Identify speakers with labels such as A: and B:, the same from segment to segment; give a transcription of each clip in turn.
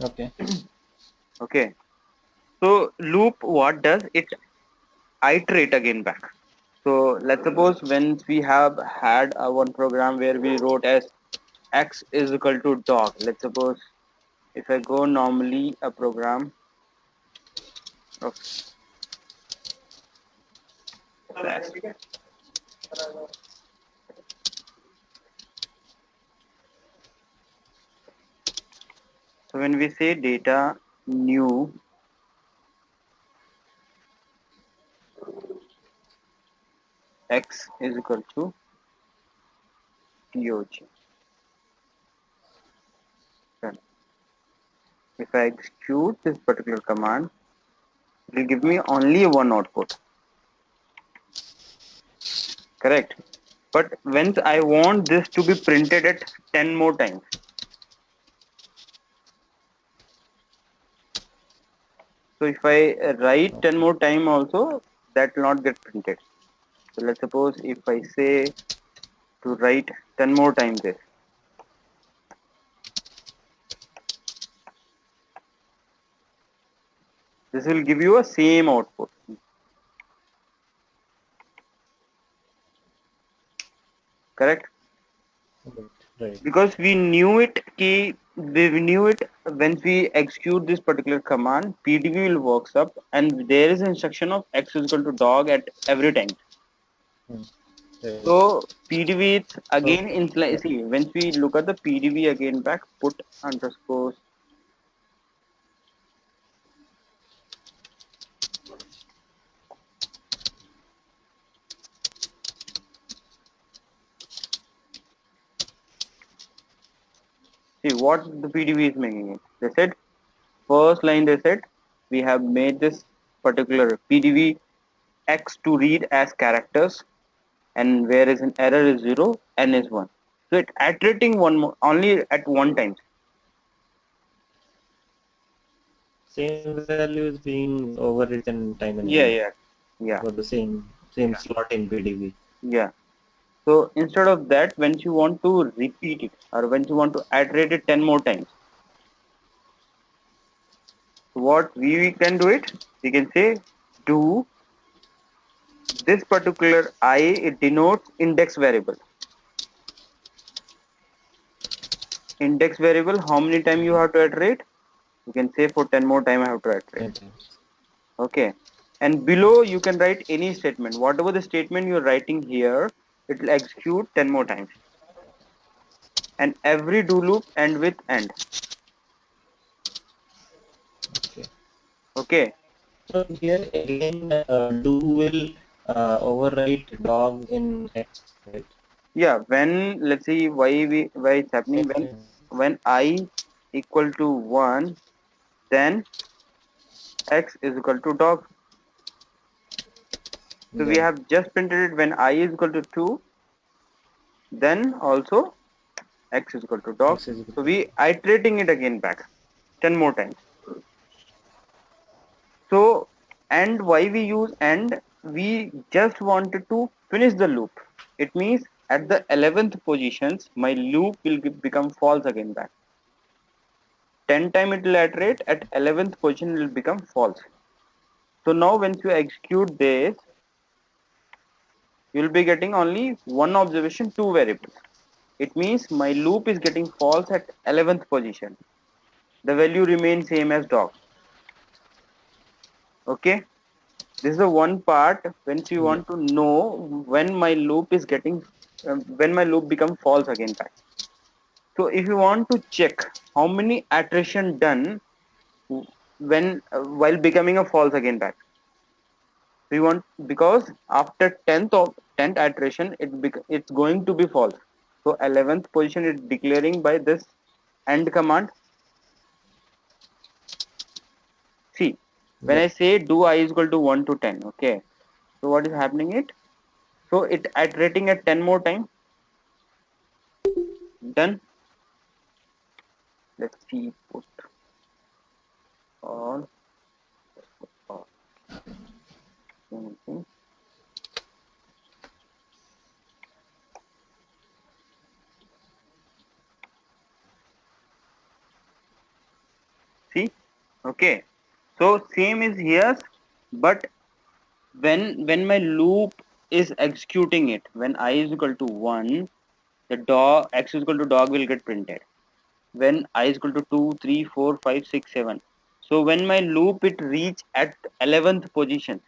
A: Okay.
B: Okay. So loop what does it iterate again back. So let's suppose when we have had a one program where we wrote as x is equal to dog. Let's suppose if I go normally a program of SAS. So when we say data new x is equal to dog. Then if I execute this particular command, it will give me only one output. Correct. But when I want this to be printed at 10 more times, so if I write 10 more time also, that will not get printed. So let's suppose if I say to write 10 more times this will give you a same output. Correct?
A: Right. Right.
B: Because we knew it when we execute this particular command, PDB will works up and there is instruction of x is equal to dog at every time.
A: Hmm. Right.
B: So PDB is
A: So
B: again in
A: yeah.
B: see when we look at the PDB again back put underscore. See what the PDB is making it. They said first line they said we have made this particular PDB x to read as characters and where is an error is 0 n is 1, so it iterating only at one time.
A: Same value is being overwritten time and
B: Yeah,
A: again
B: yeah, yeah,
A: for the same
B: yeah,
A: slot in PDB.
B: yeah. So instead of that, when you want to repeat it or when you want to iterate it 10 more times, what we can do it, we can say do this particular I, it denotes index variable. Index variable, how many time you have to iterate? You can say for 10 more time I have to iterate.
A: 10 times.
B: Okay. And below you can write any statement. Whatever the statement you're writing here, it will execute 10 more times. And every do loop end with end.
A: Okay.
B: Okay.
A: So here again, do will overwrite dog in X, right?
B: Yeah. When let's see why it's happening
A: Same thing.
B: when I equal to 1, then x is equal to dog. So we
A: Yeah.
B: have just printed it when I is equal to 2, then also x is equal to dog.
A: X is equal
B: So
A: to
B: we iterating it again back 10 more times. So and why we use and, we just wanted to finish the loop. It means at the 11th positions my loop will become false again back. 10 time it will iterate, at 11th position it will become false. So now when you execute this, you will be getting only one observation, two variables. It means my loop is getting false at 11th position. The value remains same as dog. Okay. This is the one part when you
A: yeah.
B: want to know when my loop is getting when my loop become false again back. So if you want to check how many iteration done when while becoming a false again back, we want, because after 10th iteration it's going to be false. So 11th position is declaring by this end command. See, when
A: Yeah.
B: I say do I is equal to 1 to 10, okay, so what is happening it, so it iterating at 10 more time. Done. Let's see, put all, all same thing. See, okay. So same is here, but when my loop is executing it, when I is equal to 1, the dog x is equal to dog will get printed. When I is equal to 2, 3, 4, 5, 6, 7. So when my loop it reach at 11th position,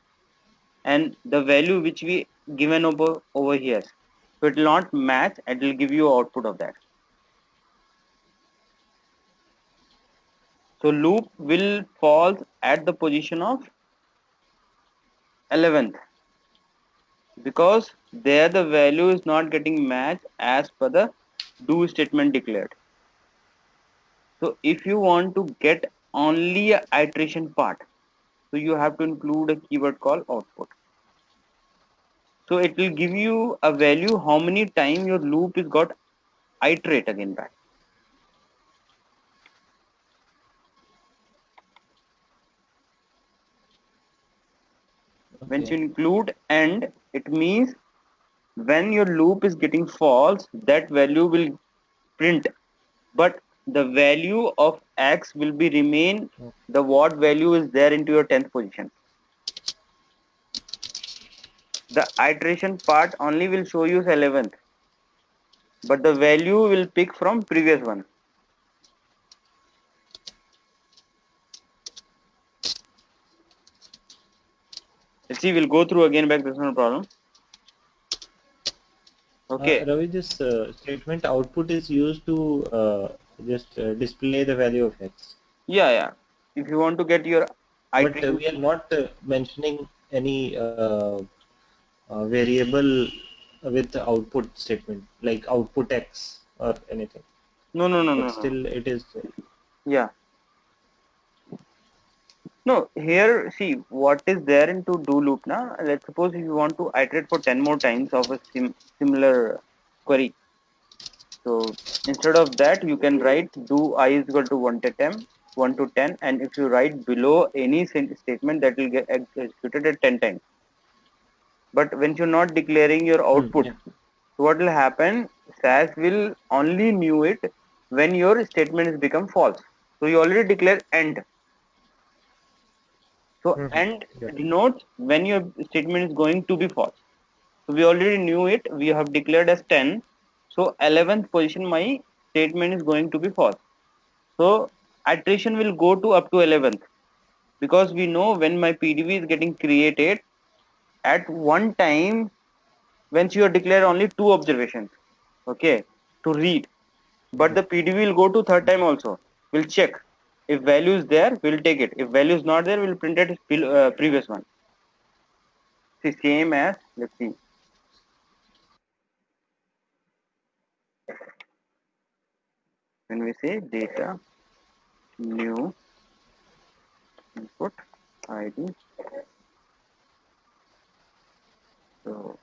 B: and the value which we given over here, so it will not match, it will give you output of that. So loop will fall at the position of 11th, because there the value is not getting matched as per the do statement declared. So if you want to get only a iteration part, so you have to include a keyword called output. So it will give you a value how many time your loop is got iterate again back. When you
A: Okay.
B: include end, it means when your loop is getting false, that value will print, but the value of x will be remain the what value is there into your 10th position. The iteration part only will show you 11th, but the value will pick from previous one. Let's see, we'll go through again back, there's no problem. Okay.
A: Ravi, this statement output is used to just display the value of x.
B: Yeah. If you want to get your
A: But
B: iteration,
A: we are not mentioning any variable with output statement like output x or anything. But
B: no.
A: still, it is.
B: Yeah. No, here see what is there into do loop now. Let's suppose if you want to iterate for 10 more times of a similar query. So instead of that, you can write do I is equal to 1 to 10, 1 to 10, and if you write below any statement, that will get executed at 10 times. But when you're not declaring your output,
A: Yeah.
B: so what will happen? SAS will only knew it when your statement is become false. So you already declare end. So end
A: Got it.
B: denotes when your statement is going to be false. So we already knew it. We have declared as 10. So 11th position my statement is going to be false. So iteration will go to up to 11th, because we know when my PDV is getting created at one time, once you are declared only two observations, okay, to read, but the PDV will go to third time also. We'll check if value is there, we'll take it. If value is not there, we'll print it previous one. See, same as, let's see, when we say data new input ID, so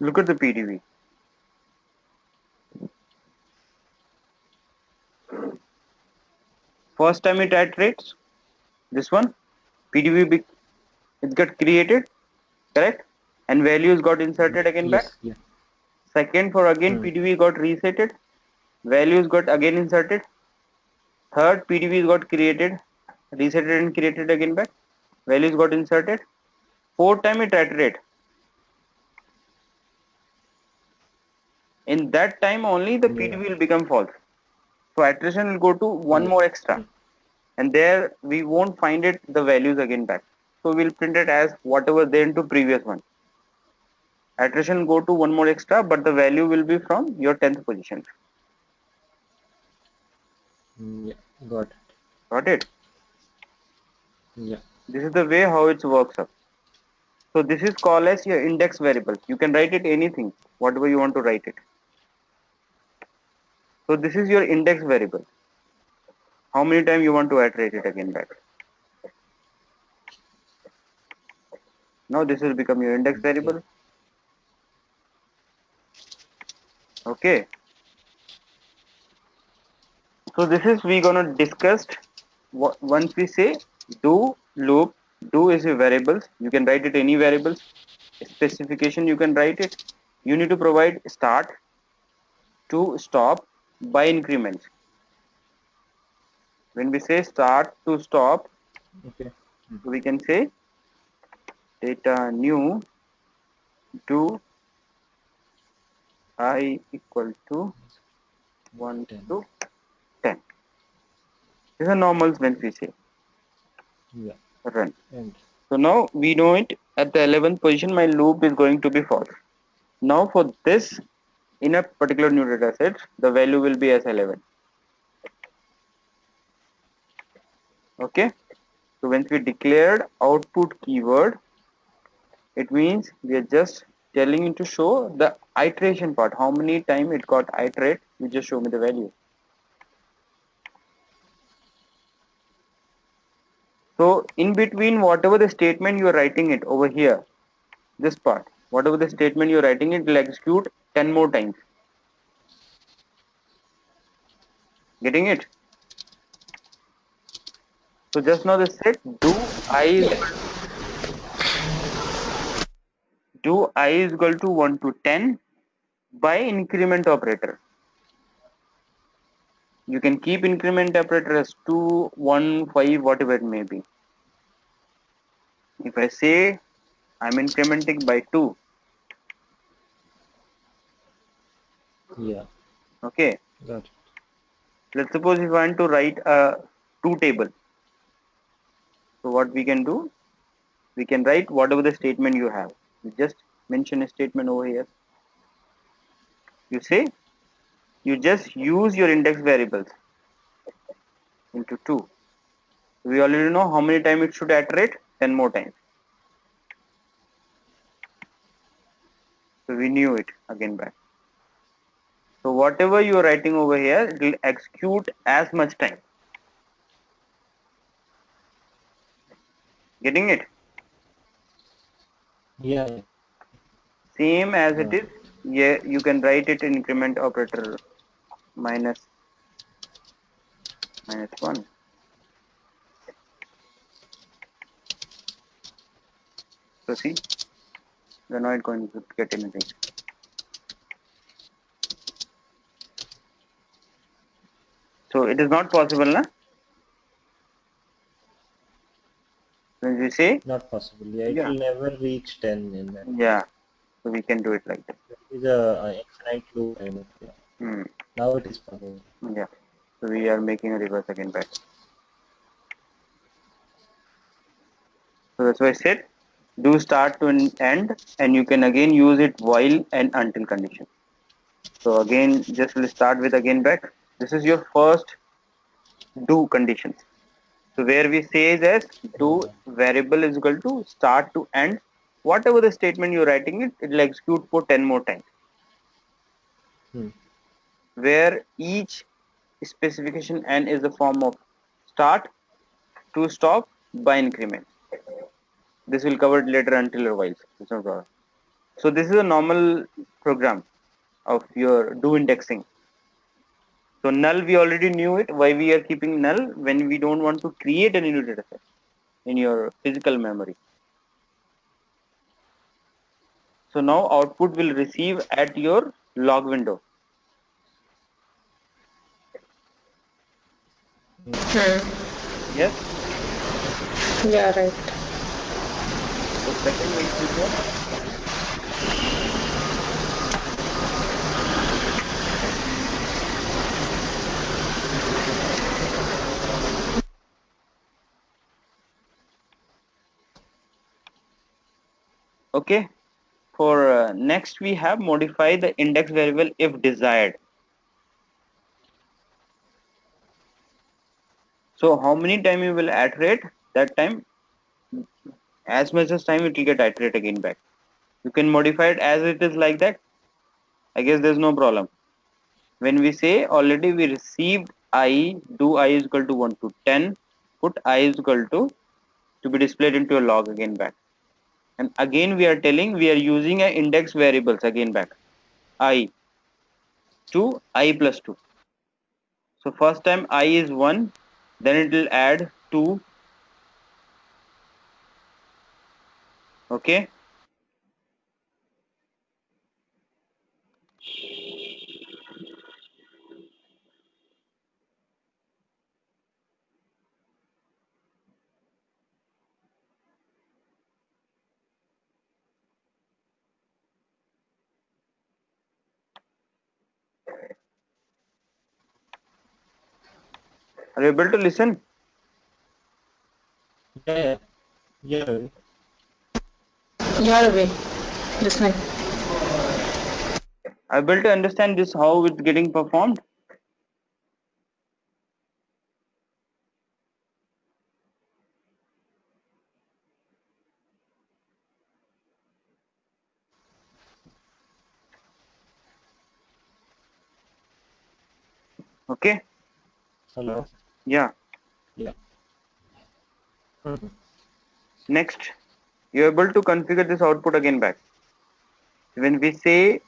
B: look at the PDV. First time it iterates, this one, PDV it got created, correct? And values got inserted again back.
A: Yes. Yeah.
B: Second, for again PDV got resetted, values got again inserted. Third, PDV got created, resetted and created again back. Values got inserted. Fourth time it iterate. In that time only the
A: Yeah.
B: PDV will become false. So iteration will go to one
A: Yes.
B: more extra, and there we won't find it the values again back. So we'll print it as whatever there into previous one. Iteration go to one more extra, but the value will be from your 10th position.
A: Yeah. Got it.
B: Got it?
A: Yeah.
B: This is the way how it works up. So this is called as your index variable. You can write it anything, whatever you want to write it. So this is your index variable. How many times you want to iterate it again back? Now this will become your index
A: Okay.
B: variable. Okay. So this is we gonna discuss. Once we say do loop, do is a variables. You can write it any variables. Specification you can write it. You need to provide start to stop by increments. When we say start to stop,
A: Okay.
B: we can say data new do I equal to 1
A: 10.
B: to 10. These are normals when we say
A: Yeah.
B: run.
A: And
B: So now we know it at the 11th position my loop is going to be false. Now for this in a particular new data set the value will be as 11. Okay. So once we declared output keyword, it means we are just telling you to show the iteration part. How many time it got iterate, you just show me the value. So in between whatever the statement you are writing it over here, this part, whatever the statement you are writing it will execute 10 more times. Getting it? So just now they said do I is equal to 1 to 10 by increment operator. You can keep increment operator as 2, 1, 5, whatever it may be. If I say I'm incrementing by 2,
A: yeah,
B: okay,
A: got it.
B: let's suppose if I want to write a 2 table. So what we can do, we can write whatever the statement you have. You just mention a statement over here. You say, you just use your index variables into 2. We already know how many times it should iterate, 10 more times. So we knew it again back. So whatever you are writing over here, it will execute as much time. Getting it?
A: Yeah, yeah,
B: Same as it
A: got
B: is.
A: it.
B: Yeah, you can write it in increment operator minus 1. So see, we're not going to get anything. So it is not possible, na? When we say,
A: Not possible. Yeah, it
B: yeah,
A: will never reach 10 in that case.
B: yeah. So we can do it like that.
A: That is a infinite loop kind of. Yeah.
B: Hmm.
A: Now it is possible.
B: Yeah. So we are making a reverse again back. So that's why I said do start to end, and you can again use it while and until condition. So again, just will start with again back. This is your first do conditions. So where we say that do
A: Yeah.
B: variable is equal to start to end. Whatever the statement you're writing it will execute for 10 more times.
A: Hmm.
B: Where each specification n is the form of start to stop by increment. This will cover it later until or while. It's no problem. So this is a normal program of your do indexing. So null we already knew it. Why we are keeping null when we don't want to create any new data set in your physical memory. So now output will receive at your log window.
C: Hmm.
B: Yes.
C: Yeah, right.
B: So second will be your okay. For next we have modify the index variable if desired. So how many time you will iterate that time, as much as time it will get iterate again back. You can modify it as it is like that. I guess there's no problem. When we say already we received I, do I is equal to 1 to 10, put I is equal to be displayed into a log again back. And again we are telling we are using an index variables again back. I to I plus 2. So first time I is 1, then it will add 2. Okay. Are you able to listen?
A: Yeah, yeah.
C: Yeah, Ravi. Listening.
B: Able to understand this how it's getting performed? Okay.
A: Hello.
B: Yeah.
A: Yeah. Mhm.
B: Next, you're able to configure this output again back. When we say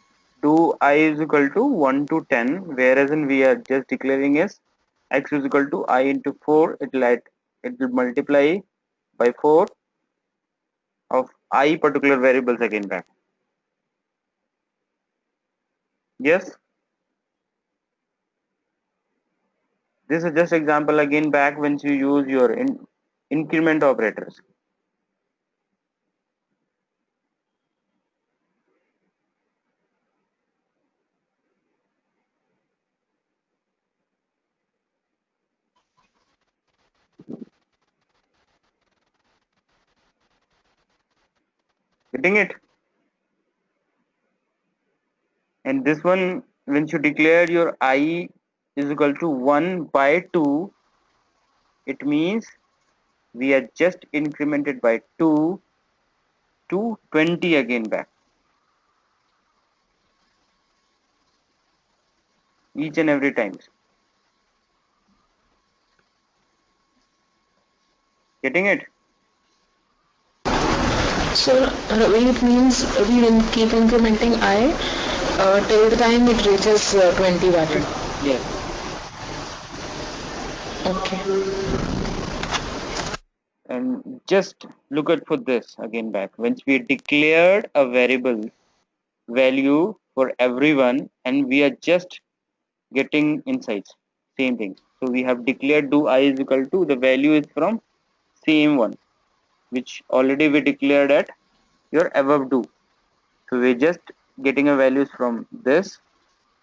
B: do I is equal to 1 to 10, whereas in we are just declaring is x is equal to I into 4, it will multiply by 4 of I particular variables again back. Yes, this is just example again back when you use your increment operators. Getting it? And this one, when you declare your I is equal to 1 by 2, it means we are just incremented by 2 to 20 again back. Each and every times. Getting it?
C: So, Ravi, it means we will keep incrementing I till the time it reaches 20 value.
B: Yes.
C: Okay.
B: And just look at for this again back. Once we declared a variable value for everyone and we are just getting insights. Same thing. So we have declared do I is equal to the value is from same one which already we declared at your above do. So we're just getting a values from this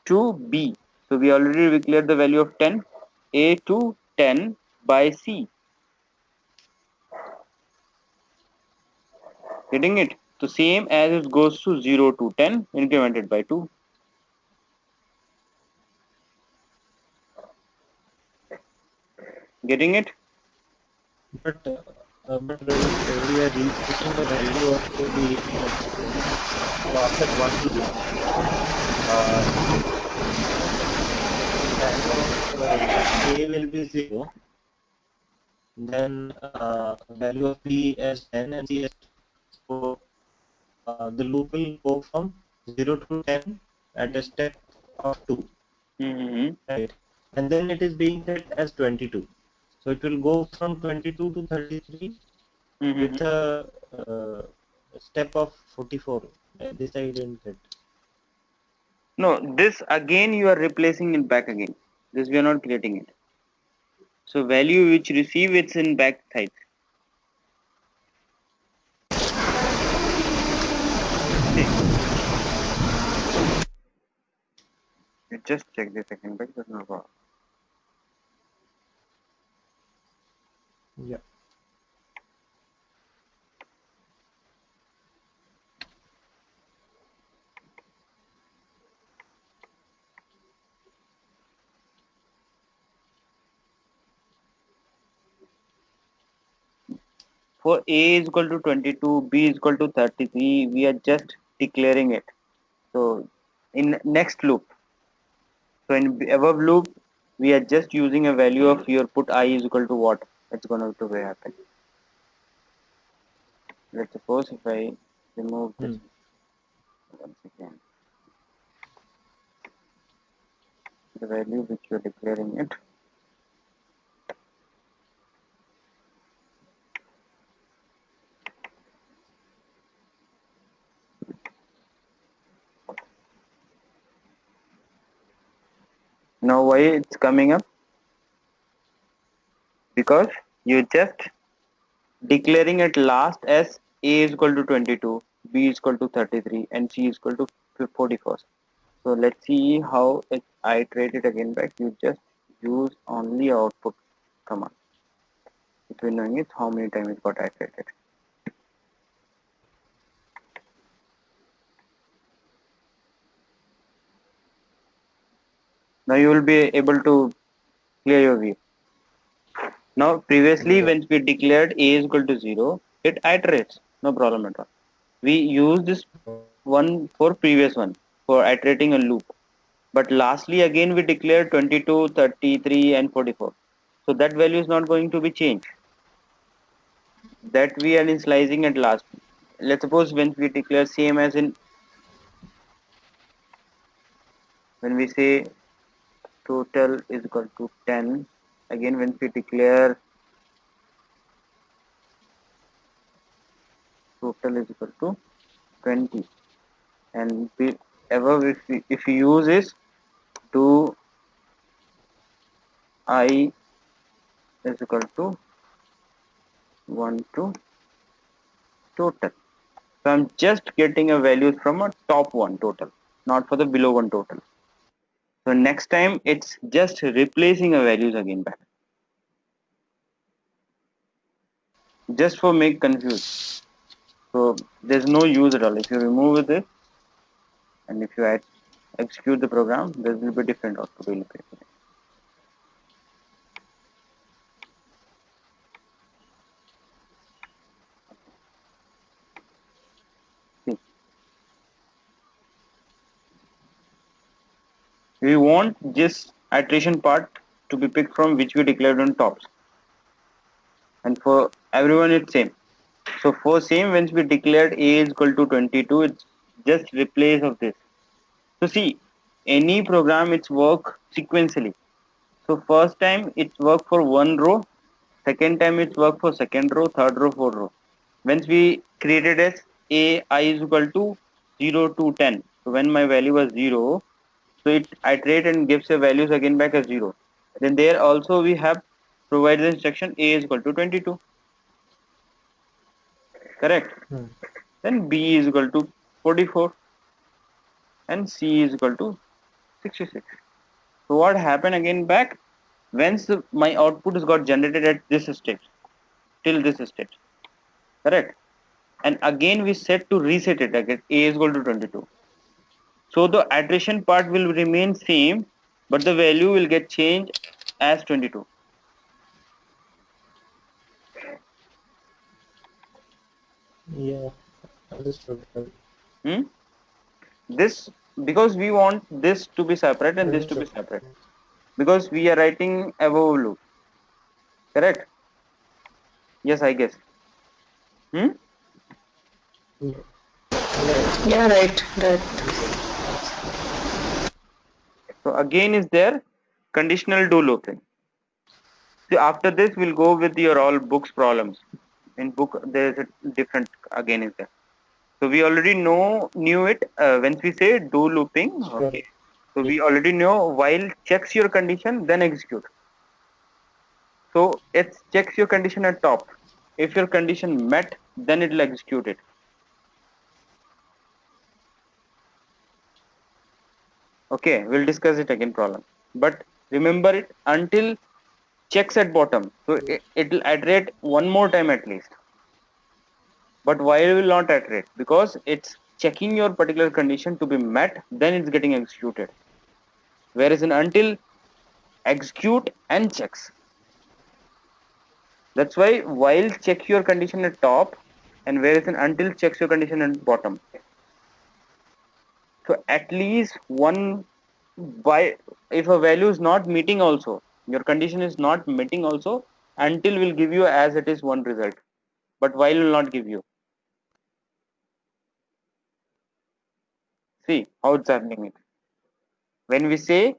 B: to B. So we already declared the value of 10, A to 10 by C. Getting it? So same as it goes to 0 to 10 incremented by 2. Getting it?
A: But when we are resetting the value of the so after 1 loop, the value of A will be 0, then value of B as 10 and C as 2. So the loop will go from 0 to 10 at a step of 2,
B: Mm-hmm.
A: right? And then it is being set as 22. So it will go from 22 to 33
B: Mm-hmm.
A: with a step of 44. This I didn't get.
B: No, this again you are replacing it back again. This we are not creating it. So value which receive it's in back type. See, you just check this again, but does not work.
A: Yeah.
B: For A is equal to 22, B is equal to 33, we are just declaring it. So in next loop, So in above loop, we are just using a value of your put I is equal to what? It's going to happen. Let's suppose if I remove this once again, the value which you are declaring it. Now why it's coming up? Because you just declaring it last as A is equal to 22, B is equal to 33, and C is equal to 44. So let's see how it iterate it again back. You just use only output command. If you knowing it, how many times it got iterated. Now you will be able to clear your view. Now previously when we declared A is equal to 0, it iterates, no problem at all. We use this one for previous one for iterating a loop. But lastly again we declare 22, 33 and 44. So that value is not going to be changed. That we are initializing at last. Let's suppose when we declare same as in when we say total is equal to 10, again when we declare total is equal to 20, and we ever if we use is do I is equal to 1 to total. So I'm just getting a value from a top one total, not for the below one total. So next time it's just replacing a values again back. Just for make confused. So there's no use at all. If you remove this and if you execute the program, there will be different output will be. See, we want this iteration part to be picked from which we declared on tops, and for everyone it's same. So for same, when we declared A is equal to 22, it's just replace of this. So see, any program it's work sequentially. So first time it's work for one row, second time it's work for second row, third row, fourth row. Once we created as A I is equal to 0 to 10. So when my value was 0, so it iterate and gives the values again back as 0. Then there also we have provided the instruction A is equal to 22. Correct. Then B is equal to 44 and C is equal to 66. So what happened again back? Once my output is got generated at this stage, till this stage, correct? And again we set to reset it again. A is equal to 22. So the iteration part will remain same, but the value will get changed as 22.
A: Yeah, understood.
B: This because we want this to be separate and this to be
A: Understood.
B: separate, because we are writing above loop, correct? Yes, I guess.
A: Yeah. Right.
C: Yeah, right, right.
B: So again is there conditional do looping. So after this we'll go with your all books problems. In book there is a different again is there. So we already knew it when we say do looping. Okay. So we already know while checks your condition then execute. So it checks your condition at top. If your condition met, then it will execute it. Okay, we'll discuss it again problem. But remember it until checks at bottom. So it will iterate one more time at least. But why it will not iterate? Because it's checking your particular condition to be met, then it's getting executed. Whereas in until execute and checks. That's why while check your condition at top and whereas in until checks your condition at bottom. So at least one Why, if a value is not meeting also, your condition is not meeting also, until will give you as it is one result, but while will not give you. See how it's happening it. When we say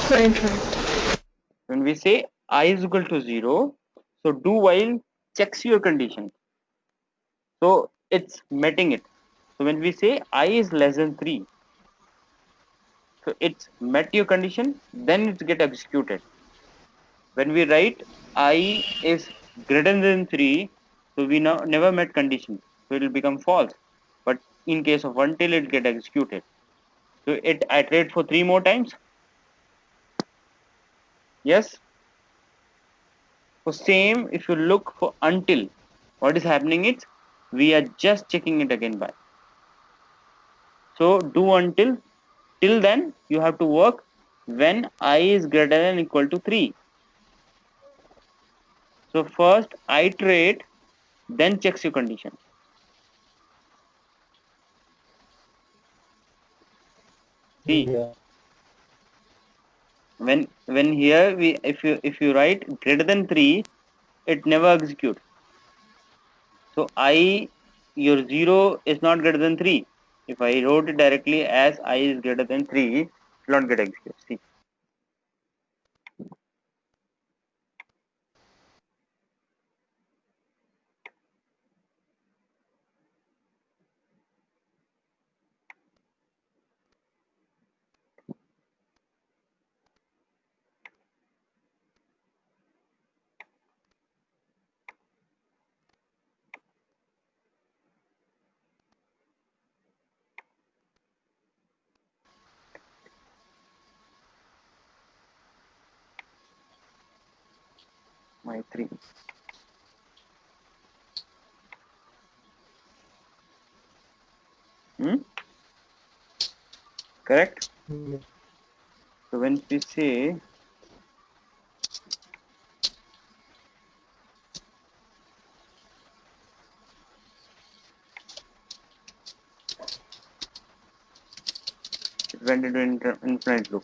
C: Right, right.
B: I is equal to 0, so do while checks your condition, so it's meeting it. So when we say I is less than 3, so it's met your condition, then it's get executed. When we write I is greater than 3, so we now never met condition, so it will become false. But in case of until, it get executed, so it iterate for 3 more times. Yes. So same, if you look for until, what is happening is we are just checking it again by. So do until, till then you have to work when I is greater than equal to 3. So first iterate, then checks your condition. See,
A: Yeah.
B: when here we, if you write greater than 3, it never executes. So I, your 0 is not greater than 3. If I wrote it directly as I is greater than 3, it will not get executed. See. My 3. Correct.
A: Mm.
B: So when we say it went into infinite loop.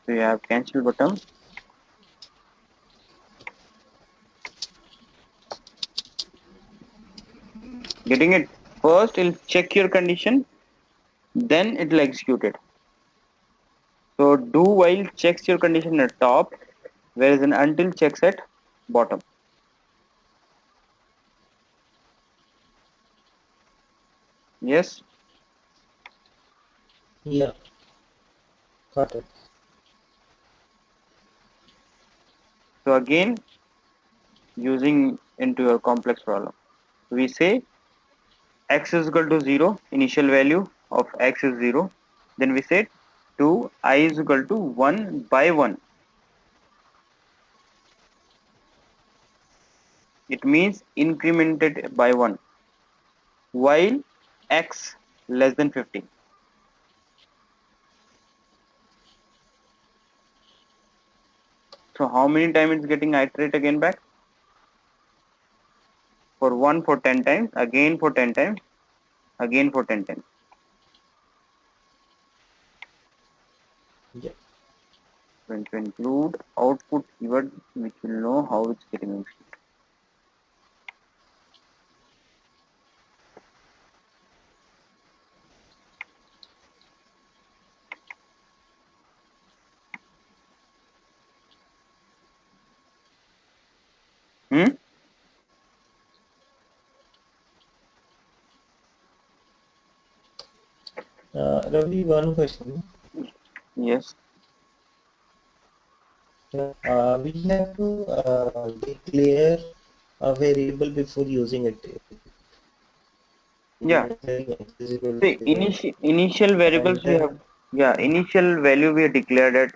B: So you have cancel button. Getting it? First it'll check your condition, then it will execute it. So do while checks your condition at top, whereas an until checks at bottom. Yes.
A: Yeah. Got it.
B: So again, using into a complex problem, we say x is equal to 0, initial value of x is 0. Then we say to I is equal to 1 by 1. It means incremented by 1 while x less than 15. So how many times it's getting iterate again back? For 1 for 10 times, again for 10 times, again for 10 times.
A: Yeah.
B: Going to include output keyword, which will know how it's getting executed. Hmm?
A: Ravi, one question.
B: Yes.
A: We have to declare a variable before using it.
B: Yeah.
A: X is equal to
B: See,
A: 0.
B: initial variables
A: And
B: we have. Yeah, initial value we have declared at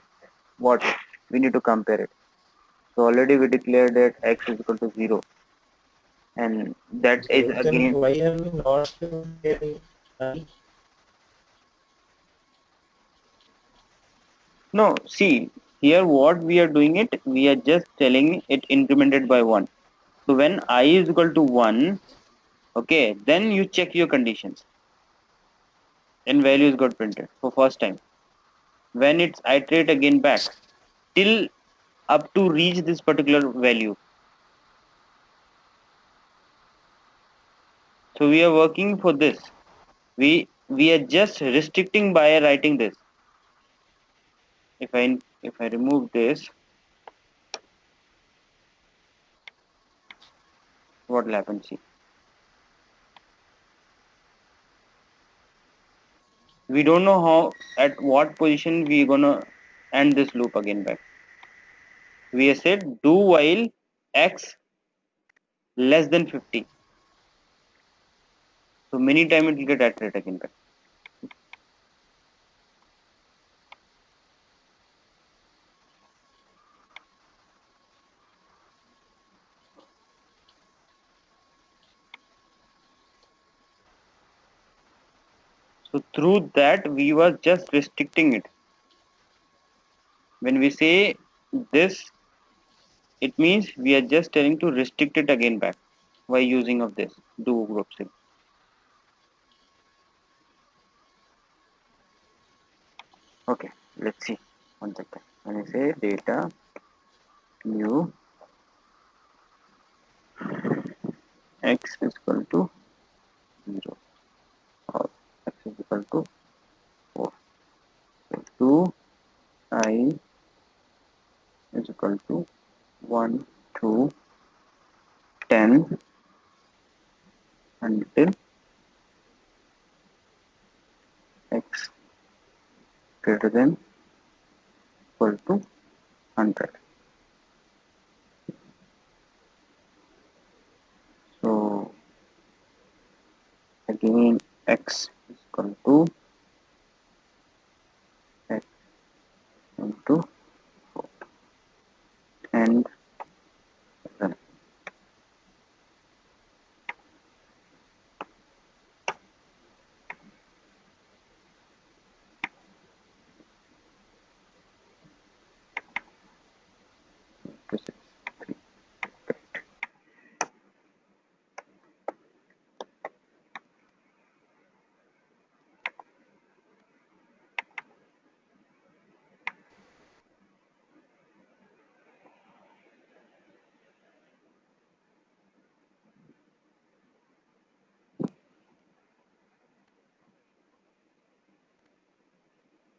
B: what? We need to compare it. So already we declared that x is equal to 0, and that is
A: so then
B: again.
A: why are we not getting I?
B: No, see, here what we are doing it, we are just telling it incremented by 1. So when I is equal to 1, Okay, then you check your conditions and values got printed for first time. When it's iterate again back till up to reach this particular value. So we are working for this. We are just restricting by writing this. If I remove this, what will happen? See, we don't know how at what position we gonna end this loop again back. We have said do while x less than 50. So many time it will get iterate again back. So through that we were just restricting it. When we say this, it means we are just telling to restrict it again back by using of this do group sig. Okay, let's see. One second. When I say data new x is equal to 0 or x is equal to 4. So 2 I is equal to 1 to 10 until x greater than equal to 100. So again x is equal to x into 4 and run. This is 3.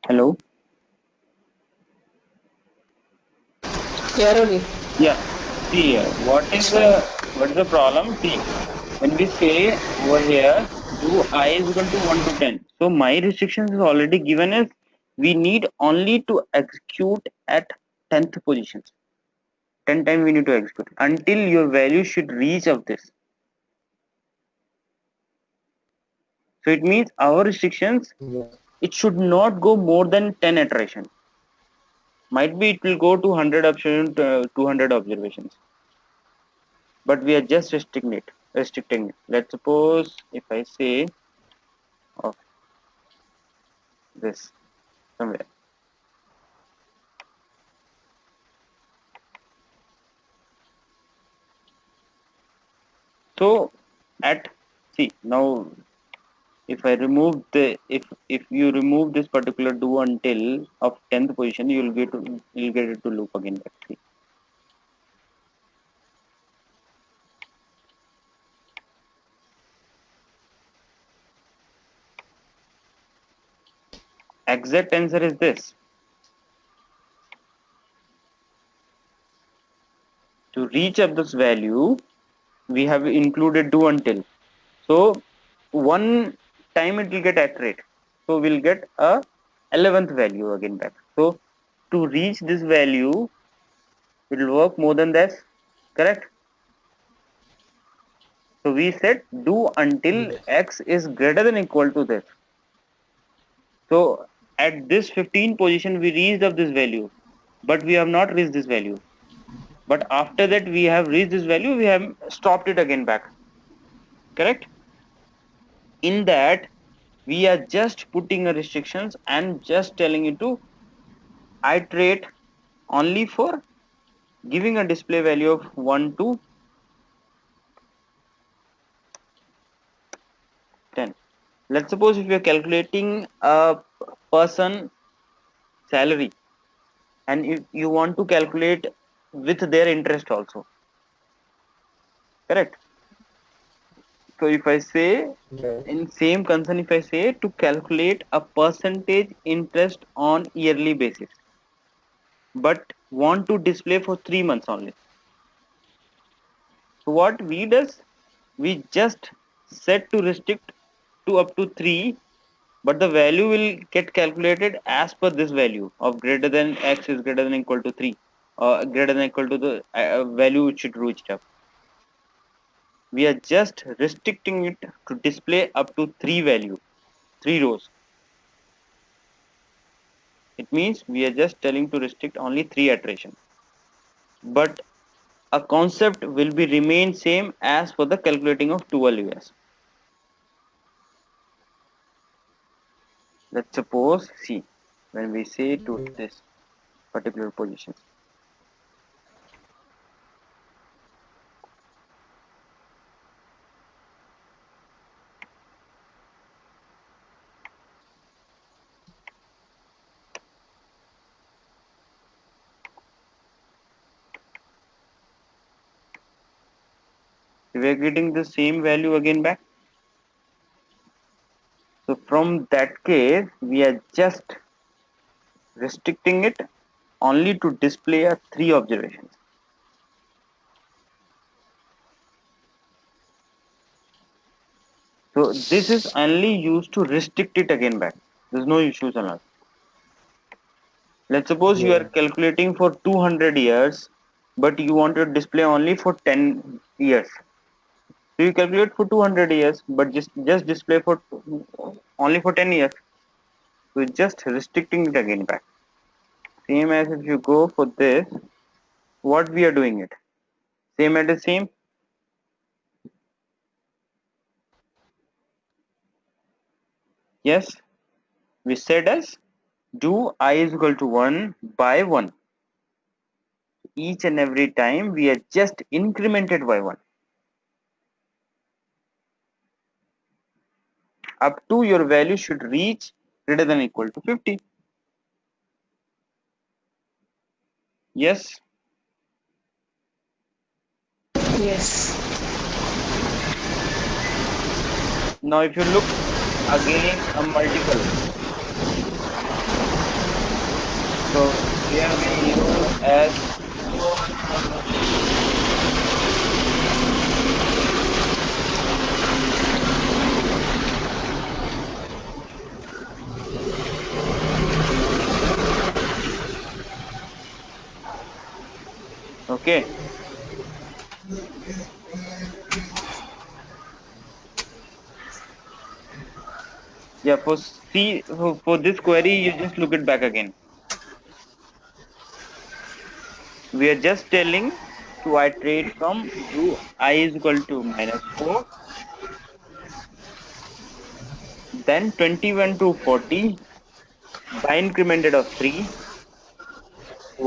B: Hello.
C: Yeah, Ravi.
B: Yeah. See here. What is the problem? See, when we say over here do I is equal to 1 to 10. So my restrictions is already given as we need only to execute at 10th positions. 10 times we need to execute until your value should reach of this. So it means our restrictions,
A: Yes.
B: it should not go more than 10 iteration. Might be it will go to 100 observations, 200 observations. But we are just restricting it. Let's suppose if I say of this somewhere. So at see now if I remove the if you remove this particular do until of 10th position, you'll get it to loop again back. See. Exact answer is this. To reach up this value, we have included do until. So one time it will get iterate. So we'll get a 11th value again back. So to reach this value, it will work more than this, correct? So we said do until
A: Yes.
B: x is greater than equal to this. So at this 15 position we reached up this value, but we have not reached this value. But after that we have reached this value, we have stopped it again back, correct? In that we are just putting a restrictions and just telling you to iterate only for giving a display value of 1 to Let's suppose if you're calculating a person salary and if you want to calculate with their interest also, correct? So if I say
A: Yes.
B: in same concern, if I say to calculate a percentage interest on yearly basis, but want to display for 3 months only. So what we does, we just set to restrict to up to 3, but the value will get calculated as per this value of greater than x is greater than equal to 3 or greater than equal to the value it should reach up. We are just restricting it to display up to 3 value, 3 rows. It means we are just telling to restrict only 3 iterations, but a concept will be remain same as for the calculating of 12 years. Let's suppose, see, when we say to this particular position, we are getting the same value again back. So from that case, we are just restricting it only to display a 3 observations. So this is only used to restrict it again back. There's no issues on us. Let's suppose you are
A: Yeah.
B: calculating for 200 years, but you want to display only for 10 years. So you calculate for 200 years, but just display for only for 10 years. So just restricting it again back. Same as if you go for this, what we are doing it. Same at the same. Yes, we said as do I is equal to 1 by 1. Each and every time we are just incremented by 1 up to your value should reach greater than equal to 50. Yes.
C: Yes.
B: Now if you look again a multiple, so here we use as okay. Yeah, for C for this query you just look it back again. We are just telling to iterate from do I is equal to -4, then 21 to 40 by incremented of 3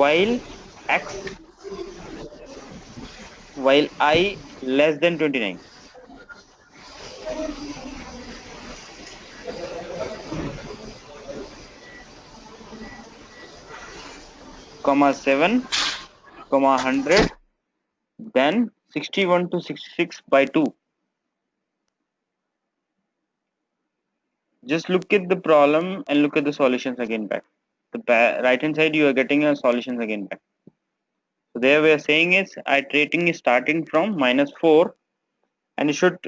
B: while x while I less than 29, comma 7, comma 100, then 61 to 66 by 2. Just look at the problem and look at the solutions again back. The right hand side you are getting a solutions again back. So there we are saying is iterating is starting from -4 and you should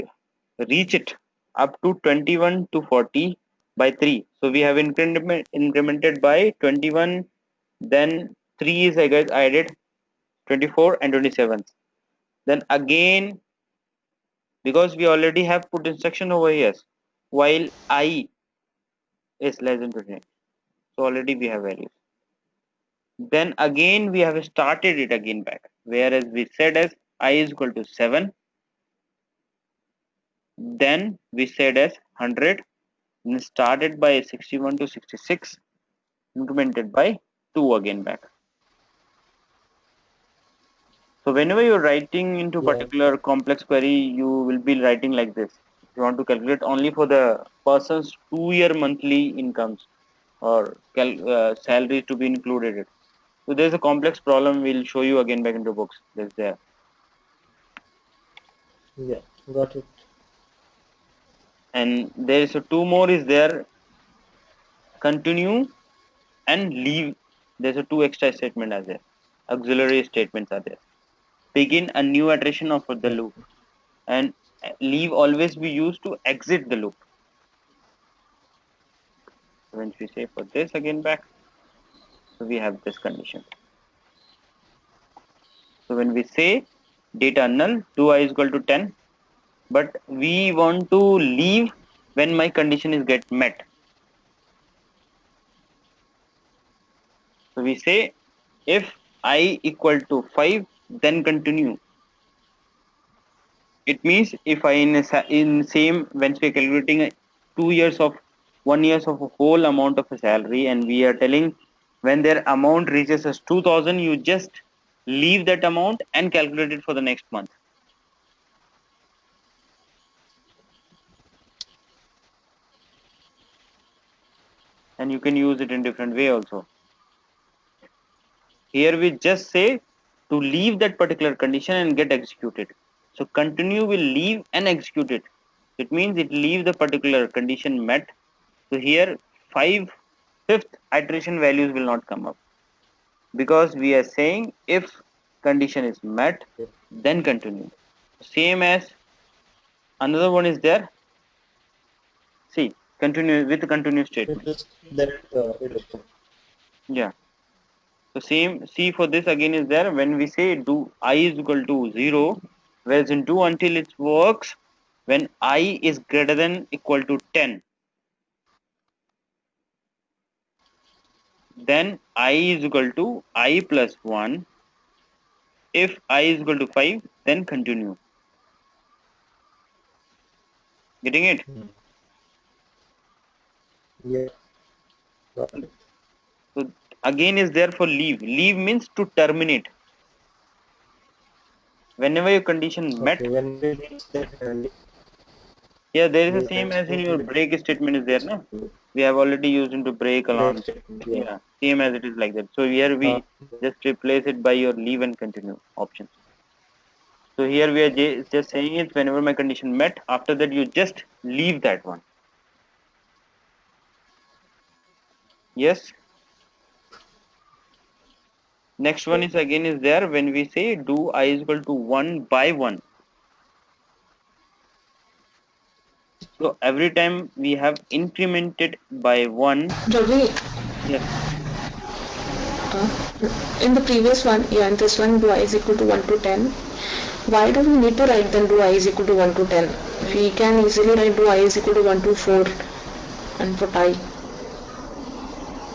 B: reach it up to 21 to 40 by 3. So we have incremented by 21, then 3 is added 24 and 27. Then again, because we already have put instruction over here, while I is less than 29. So already we have values. Then again we have started it again back, whereas we said as I is equal to 7, then we said as 100, and started by 61 to 66, incremented by 2 again back. So whenever you're writing into
A: Yeah.
B: particular complex query, you will be writing like this. You want to calculate only for the person's 2-year monthly incomes or salary to be included. So there's a complex problem. We'll show you again back into books. There's there.
A: Yeah, got it.
B: And there is a two more is there. Continue and leave. There's a two extra statement as there. Auxiliary statements are there. Begin a new iteration of the
A: Yeah.
B: loop, and leave always be used to exit the loop. When we say for this again back, so we have this condition. So when we say data null, do I is equal to 10, but we want to leave when my condition is get met. So we say if I equal to 5, then continue. It means if I in same when we are calculating 2 years of 1 years of a whole amount of a salary, and we are telling when their amount reaches as 2000, you just leave that amount and calculate it for the next month. And you can use it in different way also. Here we just say to leave that particular condition and get executed. So continue will leave and execute it. It means it leave the particular condition met. So here fifth iteration values will not come up, because we are saying if condition is met, then continue. Same as another one is there. See, continue with the continue statement.
A: Just that iteration.
B: Yeah. So same, see for this again is there when we say do I is equal to 0, whereas in do until it works when I is greater than equal to 10. Then I is equal to I plus 1. If I is equal to 5, then continue. Getting it?
A: Yeah, got it.
B: So again is there for leave. Leave means to terminate. Whenever your condition met,
A: Okay, when we reach that value,
B: yeah, there is the
A: we
B: same
A: have
B: as in your
A: to
B: break statement is there,
A: reach
B: no?
A: to
B: We have already used into break
A: break
B: alarms.
A: statement. Yeah.
B: Yeah, same as it is like that. So here
A: Uh,
B: we just replace it by your leave and continue options. So here we are just saying it whenever my condition met. After that, you just leave that one. Yes. Next one is again is there when we say do I is equal to 1 by 1. So every time we have incremented by 1.
C: Ravi,
B: Yes.
C: in the previous one, yeah, in this one, do I is equal to 1 to 10. Why do we need to write then do I is equal to 1 to 10? We can easily write do I is equal to 1 to 4 and put I.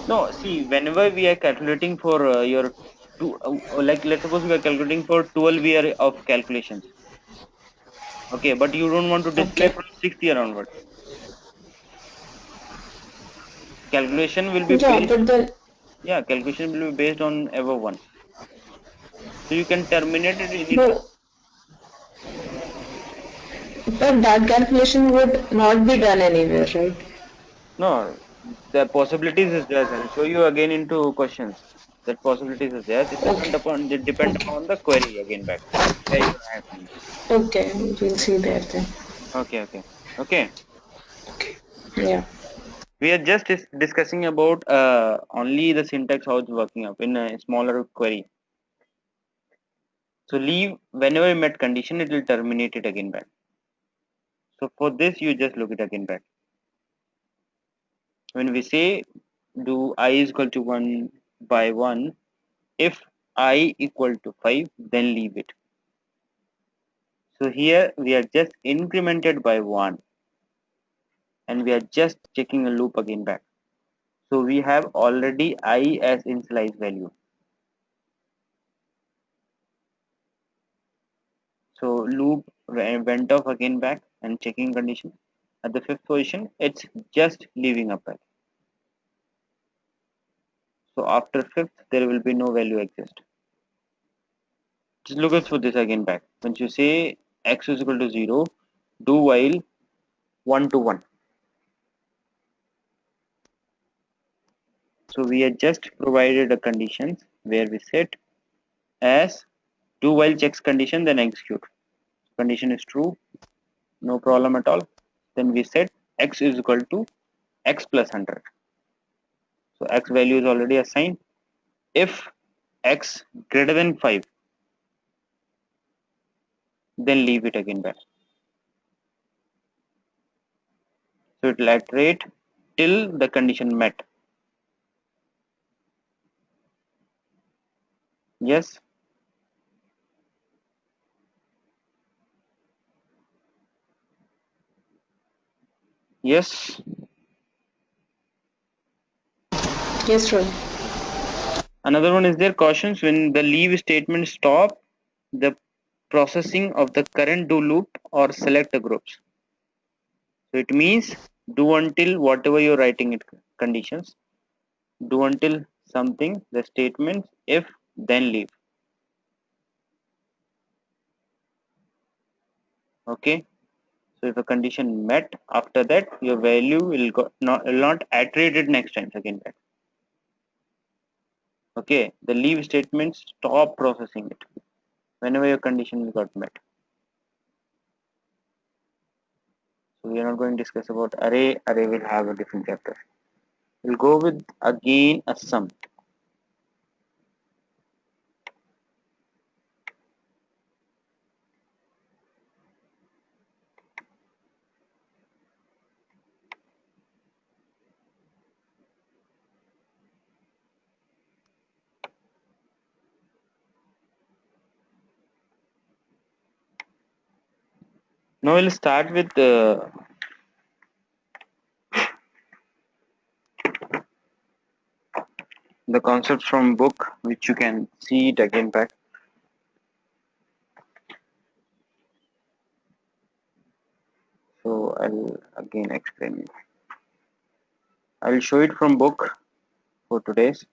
B: No, see, whenever we are calculating for your two, like let's suppose we are calculating for 12 year of calculations. Okay, but you don't want to display
C: Okay.
B: from 6th year onwards. Calculation will be
C: Yeah,
B: based,
C: but then,
B: yeah, calculation will be based on ever one. So you can terminate it anytime.
C: no, but that calculation would not be done anywhere, right?
B: No, the possibilities is there. I'll show you again into questions. That possibilities is there. It
C: Okay.
B: depend
C: Okay.
B: upon the query again back. Where you are having.
C: Okay, we'll see there then.
B: Okay, okay, okay.
C: Okay. Yeah.
B: We are just discussing about only the syntax how it's working up in a smaller query. So leave whenever met condition, it will terminate it again back. So for this, you just look it again back. When we say do I is equal to 1 by 1, if I equal to 5, then leave it. So here we are just incremented by 1, and we are just checking a loop again back. So we have already I as initialize value. So loop went off again back and checking condition. At the 5th position, it's just leaving up back. So after 5th, there will be no value exist. Just look at for this again back. Once you say x is equal to 0, do while 1 to 1. So we have just provided a condition where we set as do while checks condition, then execute. Condition is true, no problem at all. Then we set x is equal to x plus 100. So x value is already assigned. If x greater than 5, then leave it again back. So it will iterate till the condition met. Yes. Yes.
C: Yes, Ravi.
B: Another one is there cautions when the leave statement stop the processing of the current do loop or select the groups. So it means do until whatever you're writing it conditions. Do until something, the statement if then leave. Okay. So if a condition met, after that your value will not iterate it next time again back. Okay, the leave statement stop processing it whenever your condition got met. So we are not going to discuss about array. Array will have a different chapter. We'll go with again a sum. Now we'll start with the concepts from book, which you can see it again back. So I'll again explain it. I'll show it from book for today's.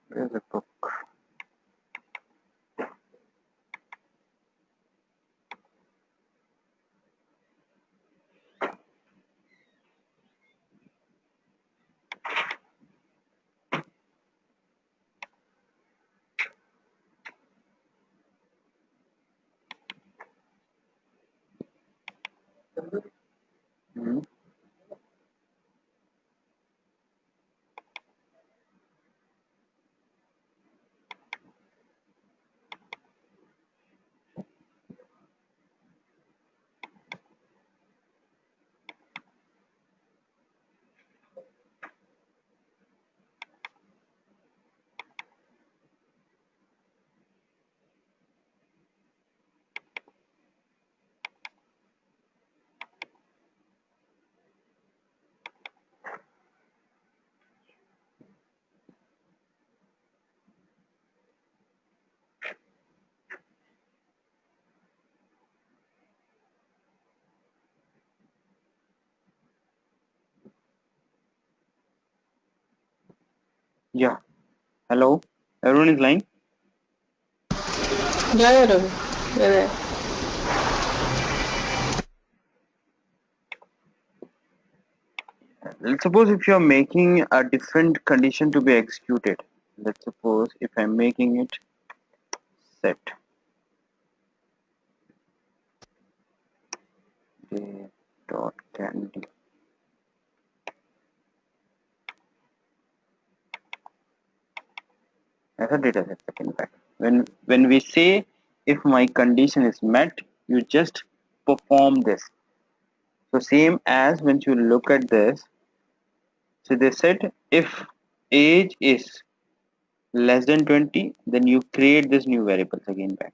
B: Where's the book? Hmm. Yeah. Hello. Everyone is line.
C: Yeah, Ravi. You're there.
B: Let's suppose if you're making a different condition to be executed. Let's suppose if I'm making it set day dot candy as a data set second back. When we say if my condition is met, you just perform this. So same as when you look at this, so they said if age is less than 20, then you create this new variables again back.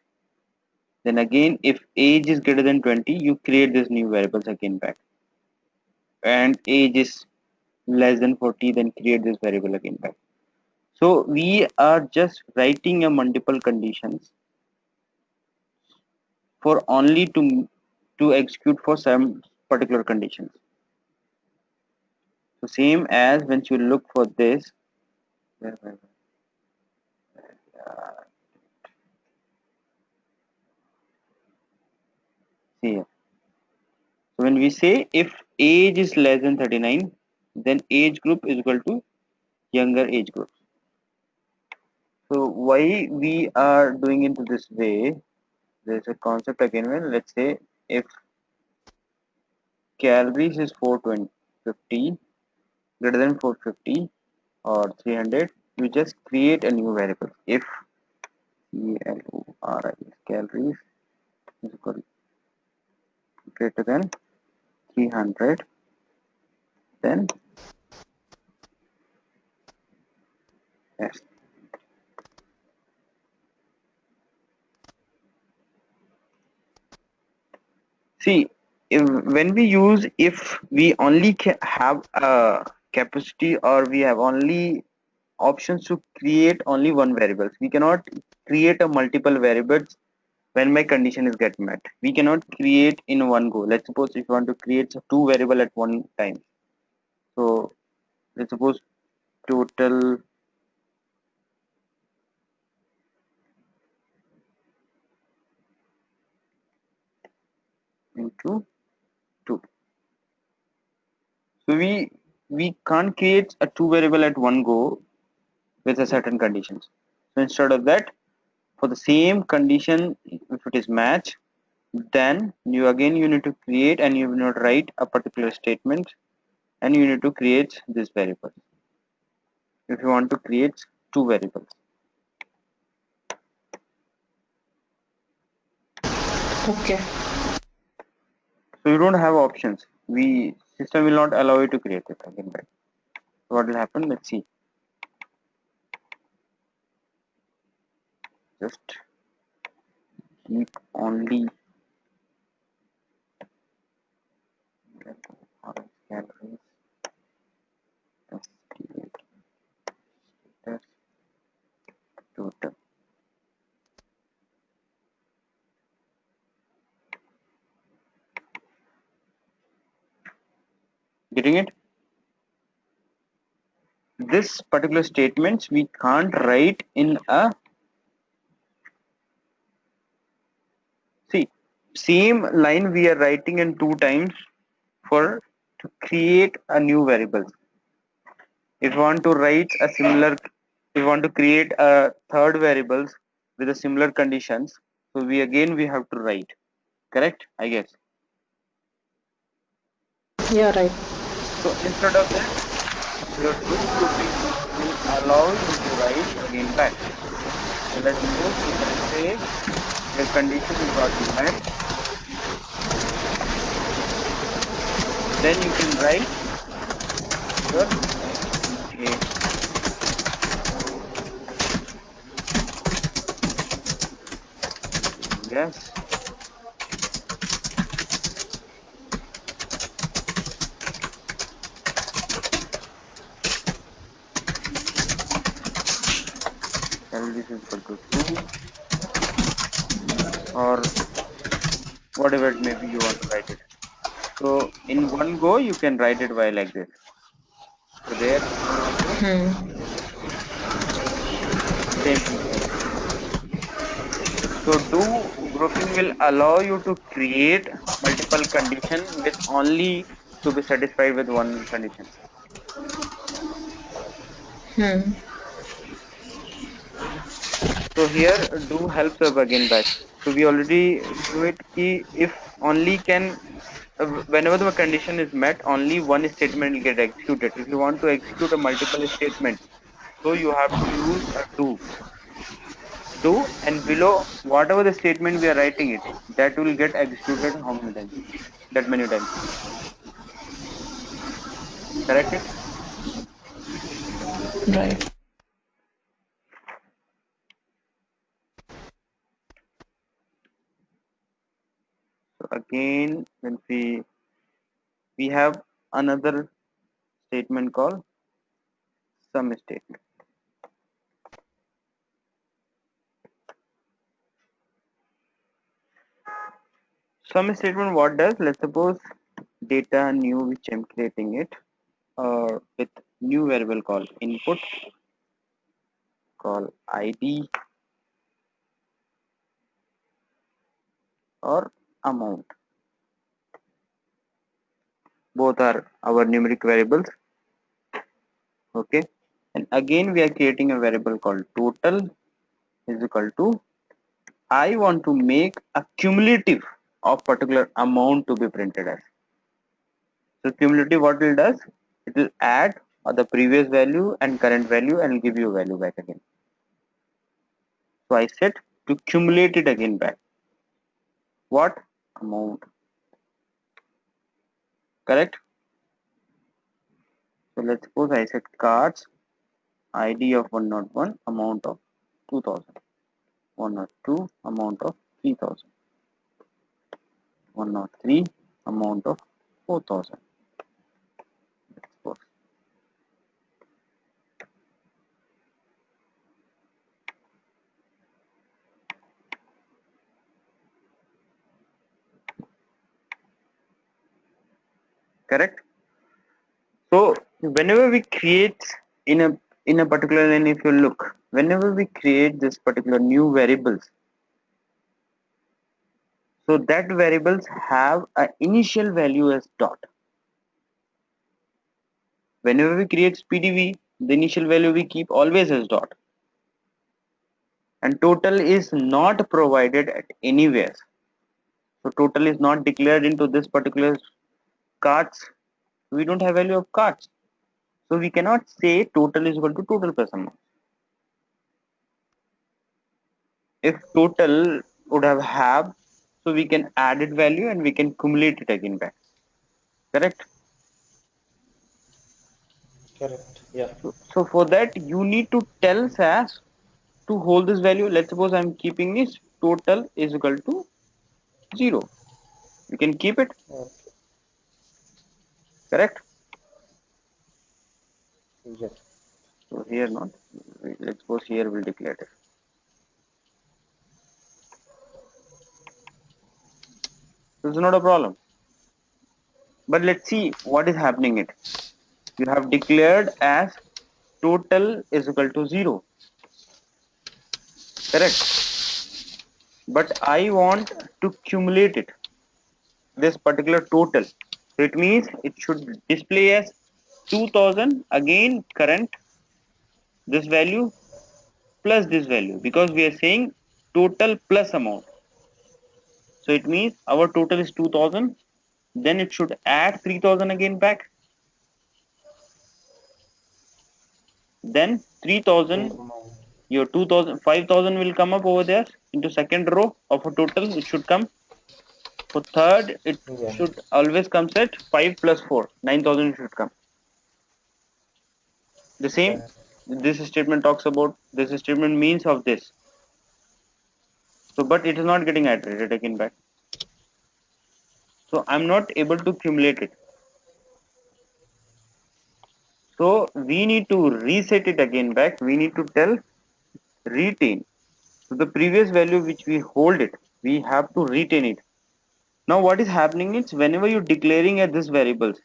B: Then again, if age is greater than 20, you create this new variables again back. And age is less than 40, then create this variable again back. So we are just writing a multiple conditions for only to execute for some particular conditions. So same as when you look for this, see here. So when we say if age is less than 39, then age group is equal to younger age group. So why we are doing it this way? There's a concept again. When let's say if calories is 450 greater than 450 or 300, you just create a new variable. If calories is equal greater than 300, then yes. See, when we use if, we only have a capacity, or we have only options to create only one variable. We cannot create a multiple variables when my condition is get met. We cannot create in one go. Let's suppose if you want to create two variable at one time. So let's suppose total into 2. So we can't create a two variable at one go with a certain conditions. So instead of that, for the same condition, if it is match, then you need to create, and you need to write a particular statement, and you need to create this variable if you want to create two variables.
C: Okay.
B: So you don't have options. System will not allow you to create it again back. So what will happen? Let's see. Just keep only calories total. Getting it? This particular statements we can't write in a same line. We are writing in two times for to create a new variable. If you want to write a similar, if you want to create a third variables with a similar conditions, so we have to write. Correct? I guess.
C: Yeah, right.
B: So instead of that, your do grouping will allow you to write again back. So let's suppose you can say your condition is got met. Then you can write your yes. And this is equal to 2, or whatever it may be you want to write it. So in one go you can write it by like this. So there same thing here. So do grouping will allow you to create multiple condition with only to be satisfied with one condition. So here do helps us again back. So we already knew it ki if only can whenever the condition is met, only one statement will get executed. If you want to execute a multiple statement, so you have to use a do. 2, and below whatever the statement we are writing it, that will get executed how many times? That many times. Correct it?
C: Right.
B: So again, when we have another statement called sum statement. Sum statement what does? Let's suppose data new which I'm creating it with new variable called input, call id or amount. Both are our numeric variables. Okay. And again we are creating a variable called total is equal to I want to make a cumulative of particular amount to be printed as. So cumulative what it does? It will add the previous value and current value and give you value back again. So I set to cumulate it again back. What amount? Correct? So let's suppose I set cards ID of 101 amount of 2000, 102 amount of 3000, 103 amount of 4000. Let's suppose. Correct? So whenever we create in a particular line, if you look, whenever we create this particular new variables, so that variables have an initial value as dot. Whenever we create PDV, the initial value we keep always as dot. And total is not provided at anywhere. So total is not declared into this particular cards. We don't have value of cards. So we cannot say total is equal to total plus amount. If total would have, so we can add it value and we can cumulate it again back. Correct?
A: Correct. Yeah.
B: So for that you need to tell SAS to hold this value. Let's suppose I'm keeping this total is equal to 0. You can keep it.
A: Okay.
B: Correct?
A: Yeah.
B: So here not. Let's suppose here we'll declare it. This is not a problem. But let's see what is happening it. You have declared as total is equal to 0. Correct? But I want to cumulate it, this particular total. So it means it should display as 2000 again current this value plus this value because we are saying total plus amount. So it means our total is 2000, then it should add 3000 again back, then 3000,
A: Amount.
B: your 2000 5000 will come up over there into second row of a total. It should come for third, it
A: Yeah.
B: should always comes at 5 plus 4 9000 should come. The same
A: Correct.
B: this statement talks about, this statement means of this. So but it is not getting iterated again back, so I'm not able to cumulate it. So we need to reset it again back. We need to tell retain. So the previous value which we hold it, we have to retain it. Now what is happening is whenever you're declaring at this variables,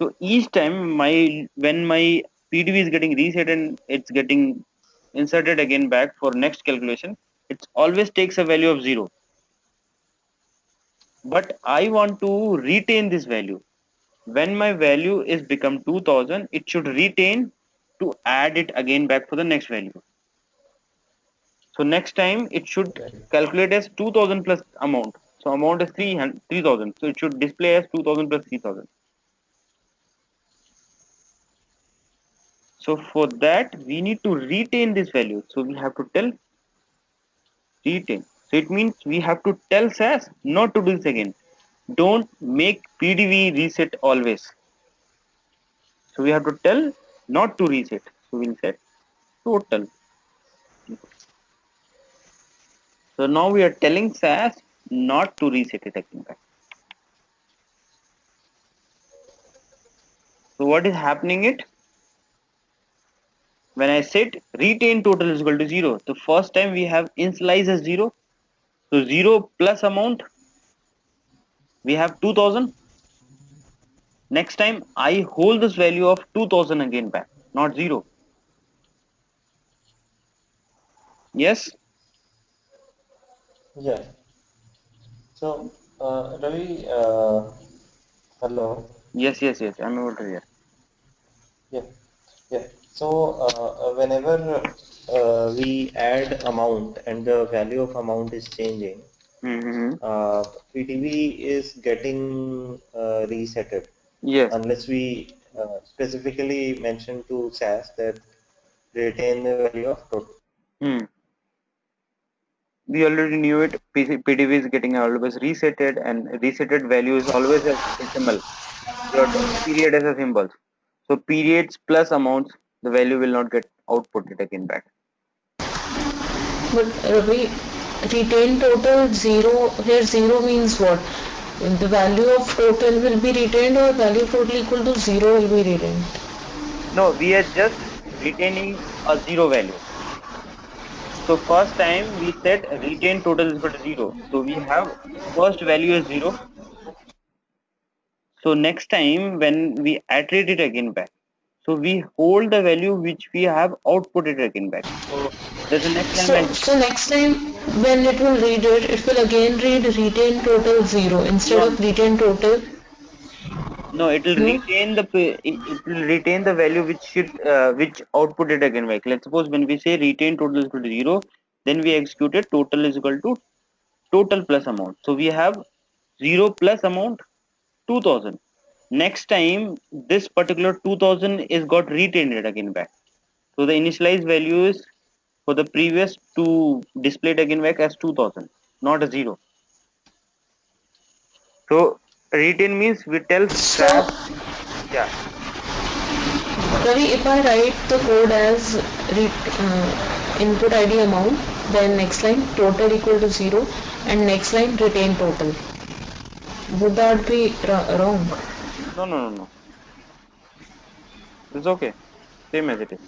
B: so each time when my PDV is getting reset and it's getting inserted again back for next calculation, it always takes a value of 0. But I want to retain this value. When my value is become 2000, it should retain to add it again back for the next value. So next time it should
A: Right.
B: calculate as 2000 plus amount. So amount is 3000. So it should display as 2000 plus 3000. So for that we need to retain this value. So we have to tell retain. So it means we have to tell SAS not to do this again. Don't make PDV reset always. So we have to tell not to reset. So we'll set total. So now we are telling SAS not to reset it again back. So what is happening it? When I set retain total is equal to 0, the first time we have initialize as 0. So 0 plus amount, we have 2000. Next time I hold this value of 2000 again back, not 0. Yes?
A: Yeah. So, Ravi, hello.
B: Yes, yes, yes. I'm able to hear.
A: Yeah, yeah. So, whenever we add amount and the value of amount is changing,
B: Mm-hmm.
A: PDV is getting resetted
B: Yes.
A: unless we specifically mention to SAS that retain the value of total.
B: Hmm. We already knew it. PDV is getting always resetted, and resetted value is always a decimal. Your period as a symbol. So periods plus amounts, the value will not get outputted again back.
C: But Ravi, retain total 0, here 0 means what? The value of total will be retained or value of total equal to 0 will be retained?
B: No, we are just retaining a 0 value. So first time we said retain total is equal to 0. So we have first value is 0. So next time when we iterate it again back, so we hold the value which we have outputted again back. So there's a next line mentioned.
C: So next time when it will read it, it will again read retain total 0 instead
B: No,
C: of retain total.
B: no, it will
C: No?
B: retain the it will retain the value which should which outputted again back. Let's suppose when we say retain total is equal to 0, then we executed total is equal to total plus amount. So we have 0 plus amount 2000. Next time this particular 2000 is got retained again back. So the initialized value is for the previous to display it again back as 2000, not a 0. So retain means we tell
C: So
B: SAS, yeah.
C: Ravi, if I write the code as input ID amount, then next line total equal to 0 and next line retain total, would that be wrong?
B: No, no, no, no. It's okay. Same as it is.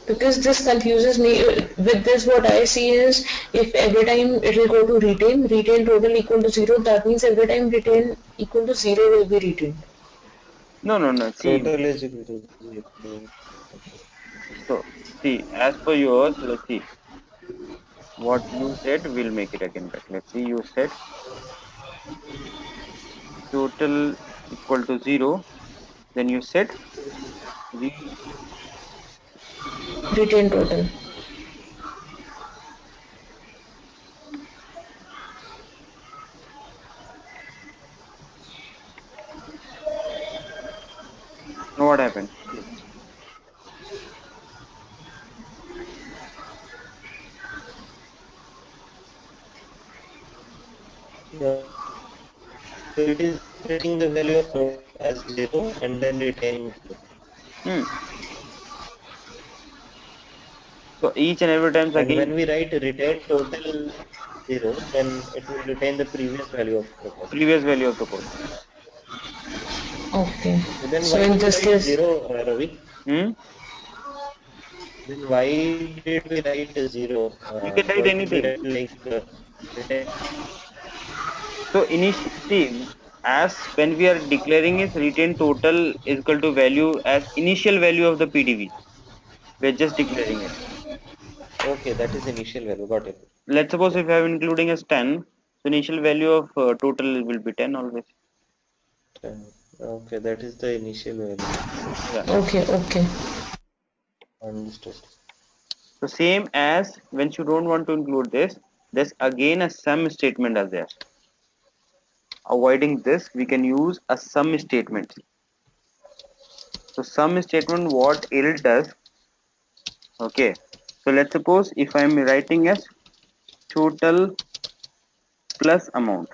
C: Because this confuses me. With this, what I see is if every time it will go to retain total equal to 0, that means every time retain equal to 0 will be retained.
B: No, no, no. See,
A: Total is equal to 0.
B: so see, as per yours, let's see. What you said, we'll make it again back. Let's see. You said total equal to 0. Then you said re.
C: Retain total.
B: What happened?
A: Yeah. So it is getting the value of total as 0 and then retaining 0.
B: Hmm. So each and every times
A: And
B: again,
A: when we write retain total 0, then it will retain the previous value of total.
B: previous value of the code.
C: Okay.
A: So then
C: So
A: why
C: in
A: do we
C: this
A: write
C: case,
A: 0, Ravi?
B: Hmm.
A: Then why did we write 0?
B: You can write
A: Why did we
B: anything.
A: write like retain?
B: So see, as when we are declaring is retain total is equal to value as initial value of the PDV. We are just declaring it.
A: Okay, that is initial value. Got it.
B: Let's suppose
A: Yeah.
B: if I have including as 10, so initial value of total will be 10 always.
A: 10. Okay, that is the initial value.
B: Yeah.
C: okay.
A: Understood.
B: So same as when you don't want to include this, there's again a sum statement as there. Avoiding this, we can use a sum statement. So sum statement what it does, okay. So let's suppose if I am writing as total plus amount.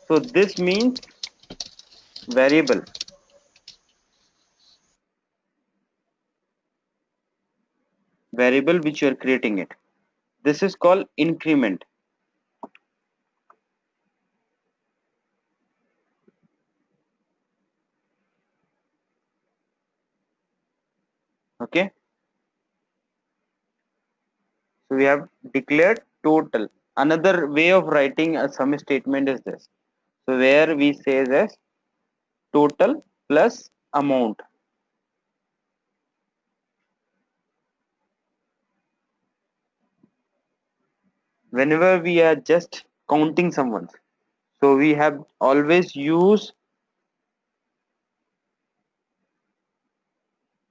B: So this means variable. Variable which you are creating it. This is called increment. Okay. So we have declared total. Another way of writing a sum statement is this. So where we say as total plus amount. Whenever we are just counting someone, so we have always use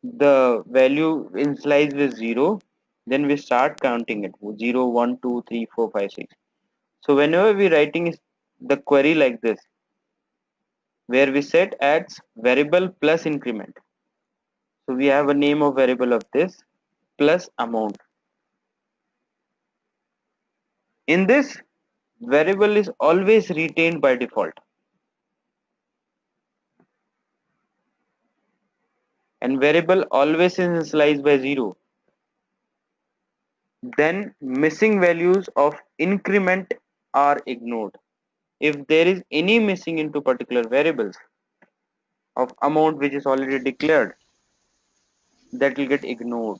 B: the value initialized with 0, then we start counting it 0 1 2 3 4 5 6. So whenever we writing the query like this, where we set adds variable plus increment, so we have a name of variable of this plus amount. In this, variable is always retained by default, and variable always is initialized by 0. Then missing values of increment are ignored. If there is any missing into particular variables of amount which is already declared, that will get ignored.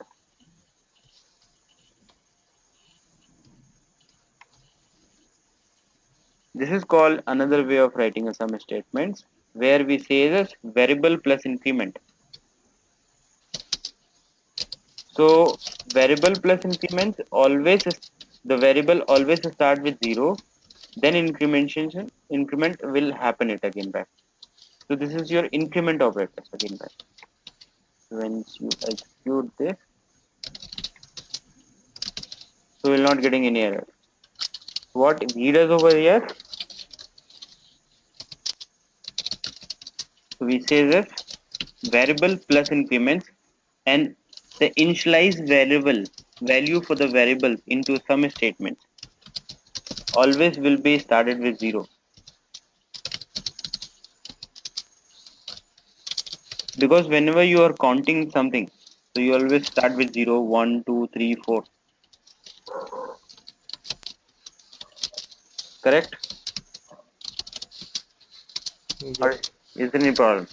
B: This is called another way of writing a sum statements, where we say this variable plus increment. So variable plus increment always the variable always start with 0, then increment will happen it again back. So this is your increment operators again back. Once you execute this, so we're not getting any error. What v does over here, so we say this variable plus increments, and the initialized variable value for the variable into sum statements always will be started with 0, because whenever you are counting something, so you always start with 0 1 2 3 4, correct? Or
A: Yes.
B: is there any problem?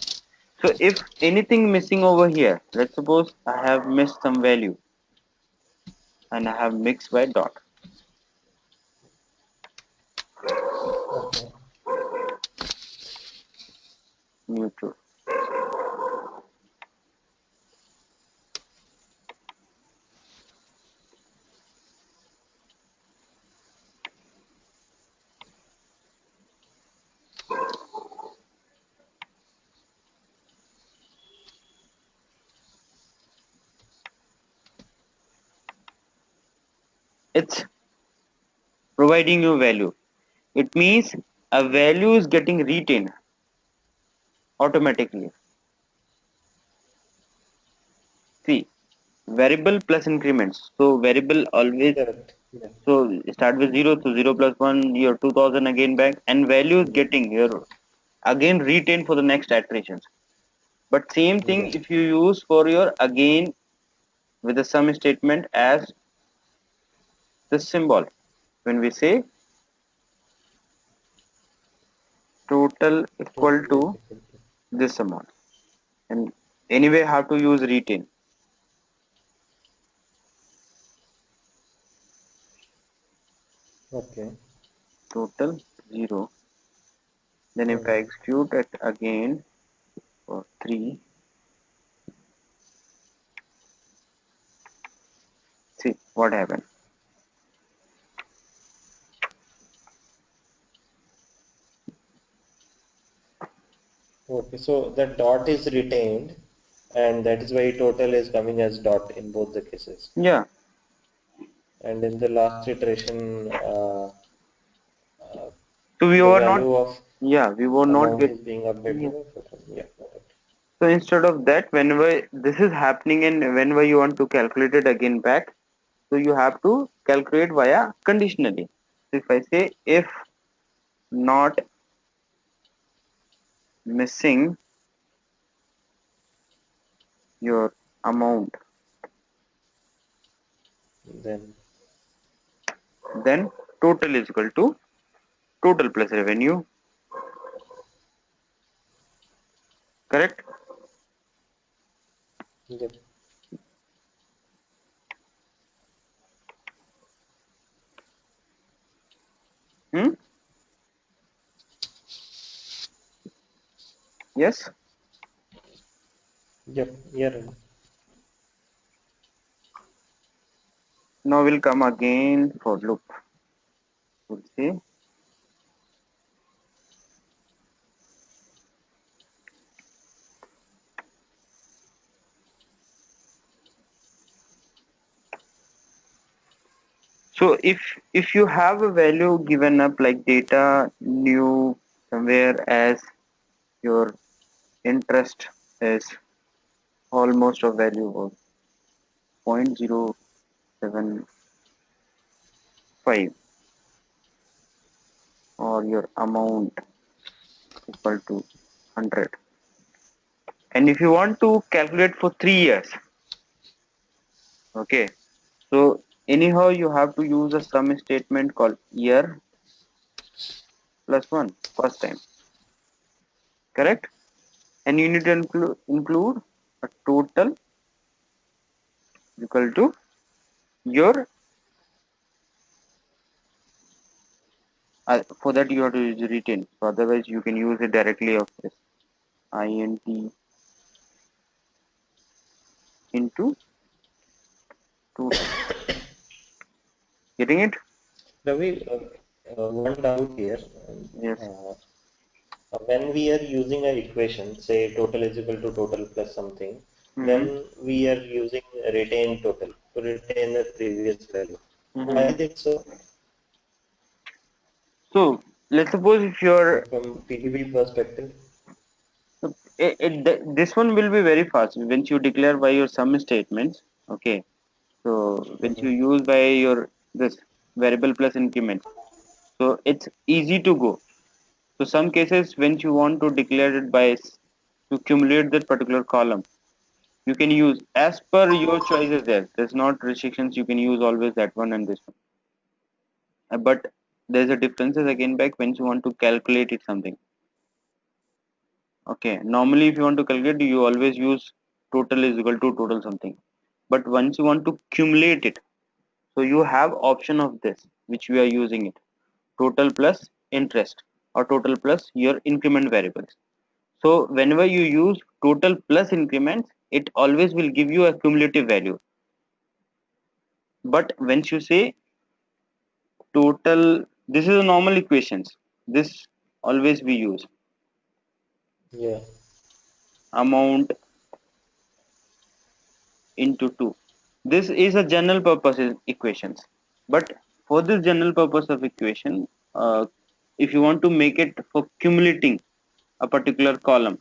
B: So if anything missing over here, let's suppose I have missed some value and I have mixed by dot.
A: Okay.
B: Neutral. It's providing you value. It means a value is getting retained automatically. See, variable plus increments. So variable always,
A: Correct. Yeah.
B: so start with 0, so 0 plus 1, your 2000 again back, and value is
A: Yeah.
B: getting your again retained for the next iterations. But same thing
A: Yeah.
B: if you use for your again with the sum statement as this symbol, when we say total equal
A: Total is
B: to
A: equal to.
B: this amount, and anyway have to use retain.
A: Okay.
B: Total 0, then if I
A: Mm.
B: execute it again for 3, see what happened.
A: Okay. So that dot is retained, and that is why total is coming as dot in both the cases.
B: Yeah,
A: And in the last iteration,
B: so we
A: the
B: were not,
A: value of
B: yeah, we were not
A: amount
B: get,
A: is being
B: yeah.
A: updated. Or something. Yeah. Got it.
B: So instead of that, whenever this is happening and whenever you want to calculate it again back, so you have to calculate via conditionally. So if I say if not missing your amount,
A: Then
B: then total is equal to total plus revenue, correct?
A: yep.
B: Hmm? Yes.
A: Yep. Yeah.
B: Now we'll come again for loop. We'll see. So if you have a value given up like data new somewhere as your interest is almost a value of 0.075 or your amount equal to 100, and if you want to calculate for 3 years, okay, so anyhow you have to use a sum statement called year plus 1 first time, correct? And you need to include a total equal to your for that you have to use retain, so otherwise you can use it directly of this int into total. Getting it?
A: Ravi, one doubt here.
B: Yes.
A: Uh, when we are using an equation, say total is equal to total plus something,
B: Mm-hmm.
A: then we are using retain total to retain the previous value. Why
B: Mm-hmm.
A: is it so?
B: So let's suppose if you're
A: From PDB perspective?
B: this one will be very fast once you declare by your sum statements, okay, so once you
A: Mhm.
B: use by your this variable plus increment, so it's easy to go. So some cases when you want to declare it by to accumulate that particular column, you can use as per your choices. There's not restrictions, you can use always that one and this one. But there's a differences again back when you want to calculate it something. Okay, normally if you want to calculate, you always use total is equal to total something. But once you want to accumulate it, so you have option of this, which we are using it, total plus interest or total plus your increment variables. So whenever you use total plus increments, it always will give you a cumulative value. But once you say total, this is a normal equations. This always we use
A: Yeah.
B: amount into 2. This is a general purpose equations, but for this general purpose of equation, if you want to make it for accumulating a particular column,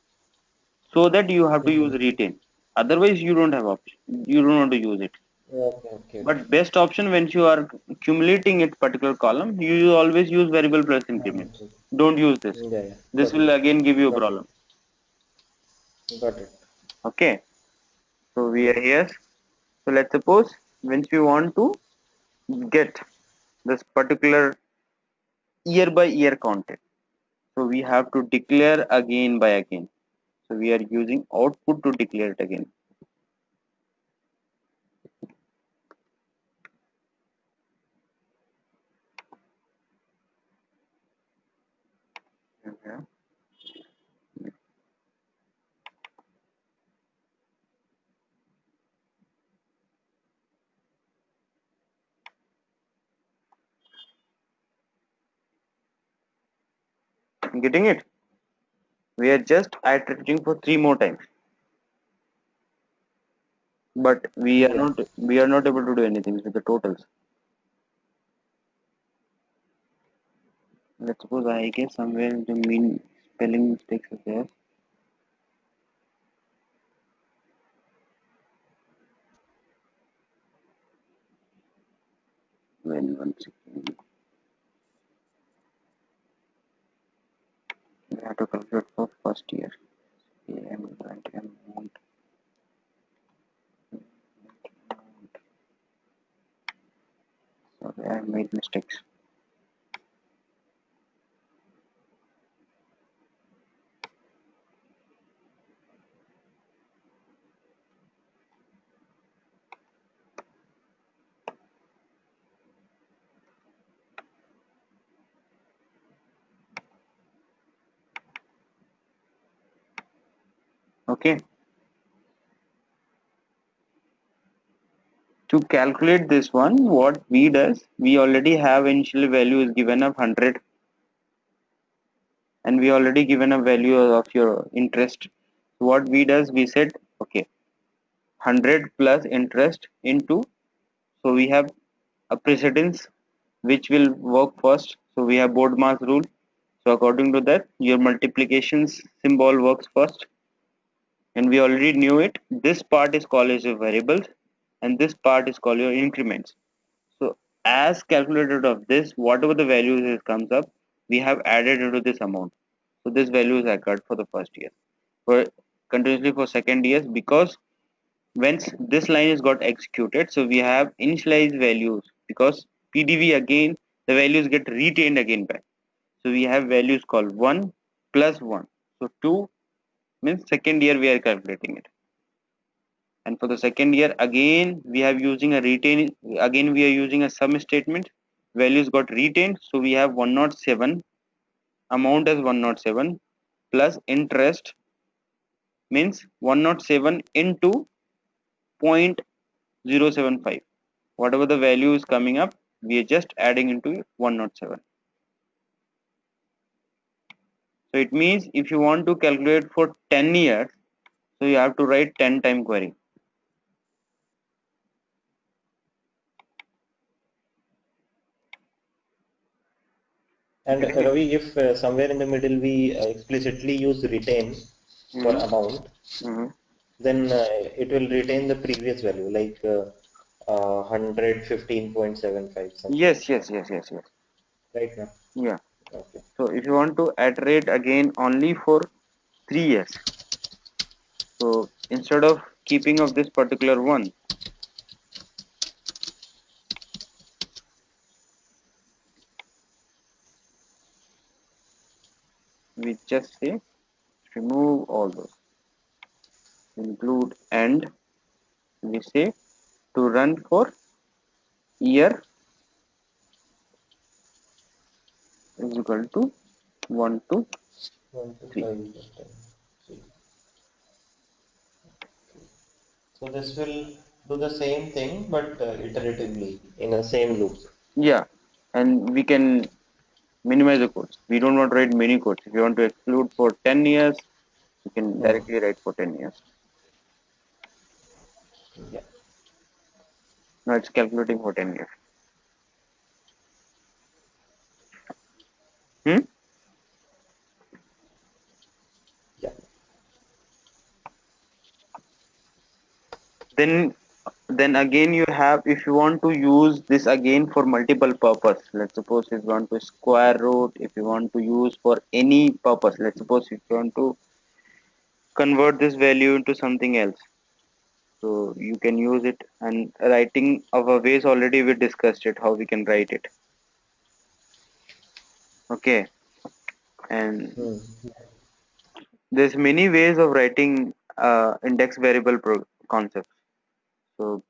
B: so that you have to use
A: Mhm.
B: retain, otherwise you don't have option, you don't want to use it.
A: Okay, okay.
B: But best option when you are accumulating a particular column, you always use variable plus increment.
A: Mhm.
B: Don't use this.
A: Yeah, yeah.
B: This
A: Got it.
B: will again give you a
A: Got it.
B: problem.
A: Got it.
B: Okay, so we are here. So let's suppose once we want to get this particular year by year content, so we have to declare again by again. So we are using output to declare it again. Okay. Getting it? We are just iterating for 3 more times, but
A: Yeah.
B: we are not able to do anything with the totals. Let's suppose I guess somewhere the mean spelling mistakes are there. when one second. We have to calculate for first year. AM amount. Sorry, I made mistakes. Okay. To calculate this one, what we does, we already have initial value is given of 100, and we already given a value of your interest. So what we does, we said okay, 100 plus interest into, so we have a precedence which will work first. So we have Bodmas rule. So according to that, your multiplications symbol works first, and we already knew it. This part is called as your variables, and this part is called your increments. So as calculated of this, whatever the values it comes up, we have added into this amount. So this value is occurred for the first year, for continuously for second years, because once this line is got executed, so we have initialized values, because PDV again the values get retained again back. So we have values called 1 plus 1. So 2 means second year we are calculating it. And for the second year again we have using a retain, again we are using a sum statement, values got retained, so we have 107, amount as 107 plus interest means 107 into 0.075, whatever the value is coming up, we are just adding into 107. So it means if you want to calculate for 10 years, so you have to write 10 time query.
A: And Ravi, if somewhere in the middle we explicitly use retain for amount, then it will retain the previous value, like 115.75 something.
B: Yes.
A: Right now.
B: Yeah.
A: Okay.
B: So if you want to iterate again only for 3 years, so instead of keeping of this particular one, we just say remove all those, include and we say to run for year is equal to 1 to
A: 1 to
B: 3.
A: 5 is 10. So this will do the same thing, but iteratively in a same loop.
B: Yeah, and we can minimize the codes. We don't want to write many codes. If you want to exclude for 10 years, you can directly write for 10 years.
A: Yeah.
B: Now it's calculating for 10 years.
A: Yeah.
B: Then again you have, if you want to use this again for multiple purpose, let's suppose if you want to square root, if you want to use for any purpose, let's suppose if you want to convert this value into something else, so you can use it. And writing our ways, already we discussed it, how we can write it. Okay, and there's many ways of writing index variable concepts. So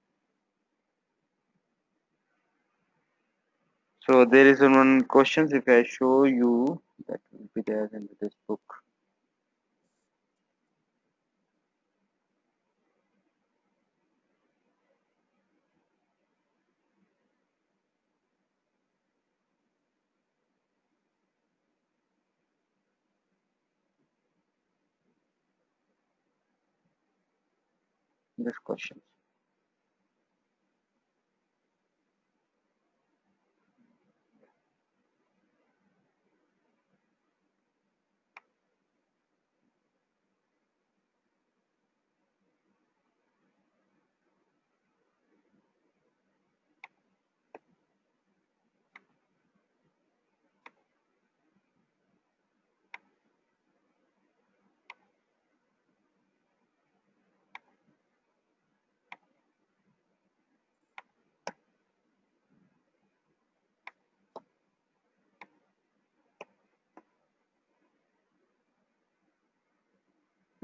B: there is one question, if I show you, that will be there in this book. This question.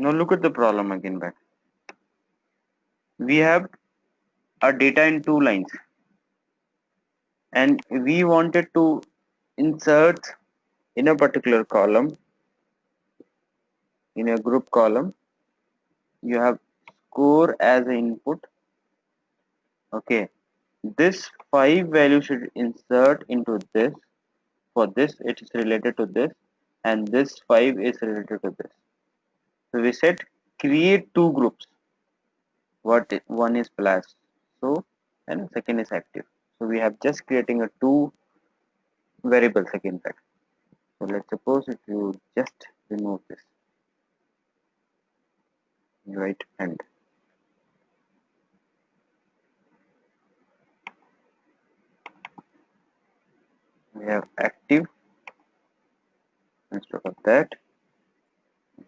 B: Now look at the problem again back. We have a data in 2 lines and we wanted to insert in a particular column, in a group column. You have score as an input. Okay, this 5 value should insert into this. For this it is related to this, and this 5 is related to this. So we said create 2 groups. One is plus so and second is active. So we have just creating a 2 variables again back. So let's suppose if you just remove this right hand, we have active instead of that,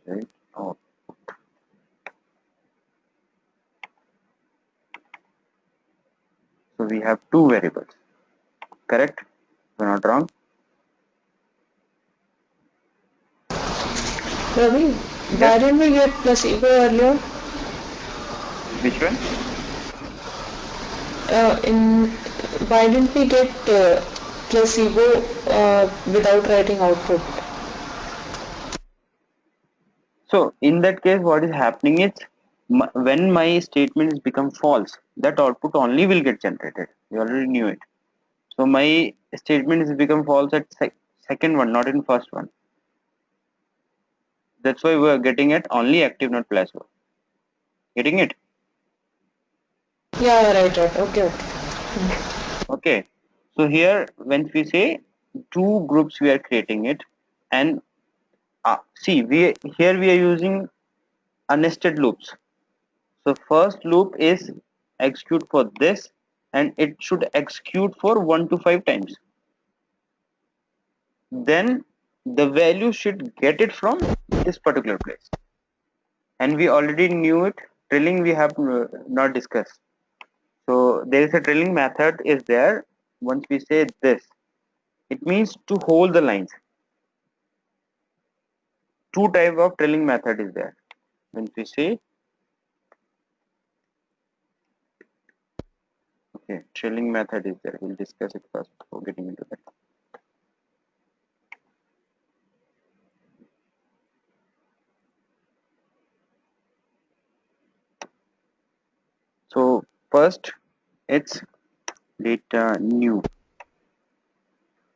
B: right? Oh, so we have 2 variables, correct? We're not wrong.
C: Ravi, why didn't we get placebo earlier?
B: Which one?
C: Why didn't we get placebo without writing output?
B: So in that case, what is happening is when my statement is become false, that output only will get generated. You already knew it. So my statement is become false at second one, not in first one. That's why we are getting it only active, not placebo. Getting it?
C: Yeah, right. Okay.
B: Okay. So here, when we say 2 groups, we are creating it, and see, here we are using a nested loops. So first loop is execute for this, and it should execute for 1 to 5 times. Then the value should get it from this particular place. And we already knew it. Trailing we have not discussed. So there is a trailing method is there. Once we say this, it means to hold the lines. 2 type of trailing method is there. When we say okay, trailing method is there. We'll discuss it first before getting into that. So first it's data new.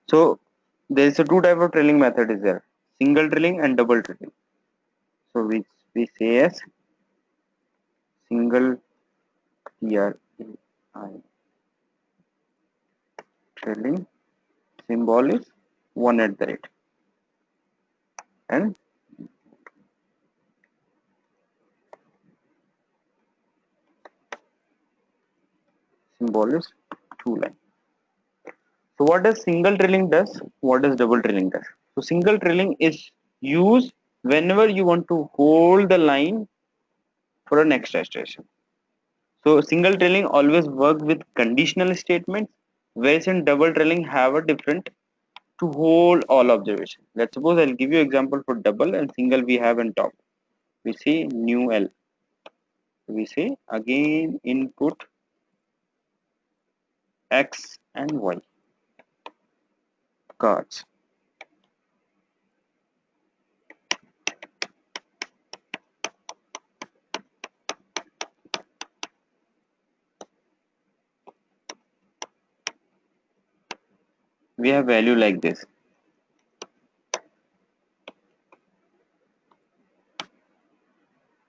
B: So there is a 2 type of trailing method is there, single trailing and double trailing. So we say as single trailing, symbol is 1 at the rate, and symbol is 2 line. So what does single trailing does? What does double trailing does? So single trailing is used whenever you want to hold the line for a next iteration. So single trailing always work with conditional statements, whereas in double trailing have a different to hold all observation. Let's suppose I'll give you example for double and single we have on top. We say new L. We say again input X and Y cards. We have value like this.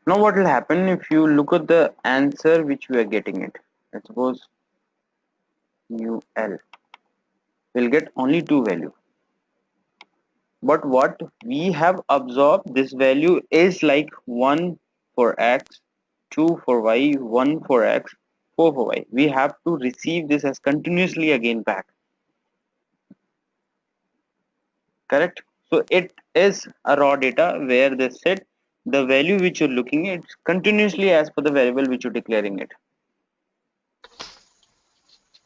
B: Now what will happen if you look at the answer which we are getting it? Let's suppose new L. We'll get only 2 value. But what we have absorbed, this value is like 1 for X, 2 for Y, 1 for X, 4 for Y. We have to receive this as continuously again back. Correct? So it is a raw data where they said the value which you're looking at continuously as per the variable which you're declaring it.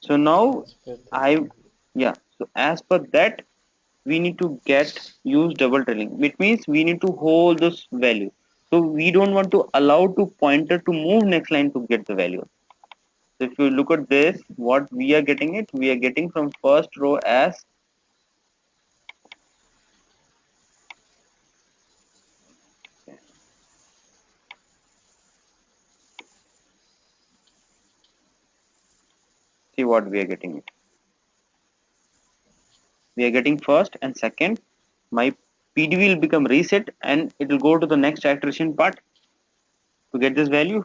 B: So now so as per that we need to use double trailing. It means we need to hold this value. So we don't want to allow to pointer to move next line to get the value. So if you look at this, what we are getting it, we are getting from first row as see what we are getting it. We are getting first and second. My PDV will become reset and it will go to the next iteration part to get this value.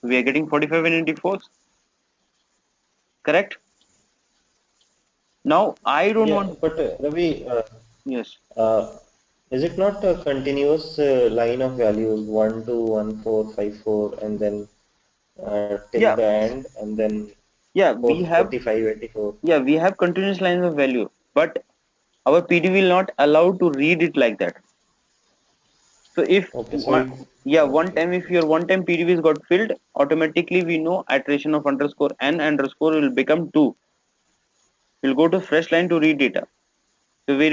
B: We are getting 45 and 84. Correct? Now I don't
A: Yeah,
B: want.
A: but Ravi,
B: Yes.
A: uh, is it not a continuous line of values 1 2 1 4 5 4 and then till
B: Yeah.
A: the end and then
B: Yeah.
A: 4
B: We have.
A: 45 84?
B: Yeah. We have continuous lines of value, but our PD will not allow to read it like that. So if
A: Okay, so
B: one,
A: it,
B: yeah, one
A: okay.
B: time if your one time PDVs got filled, automatically we know iteration of underscore n underscore will become 2. We'll go to fresh line to read data. So we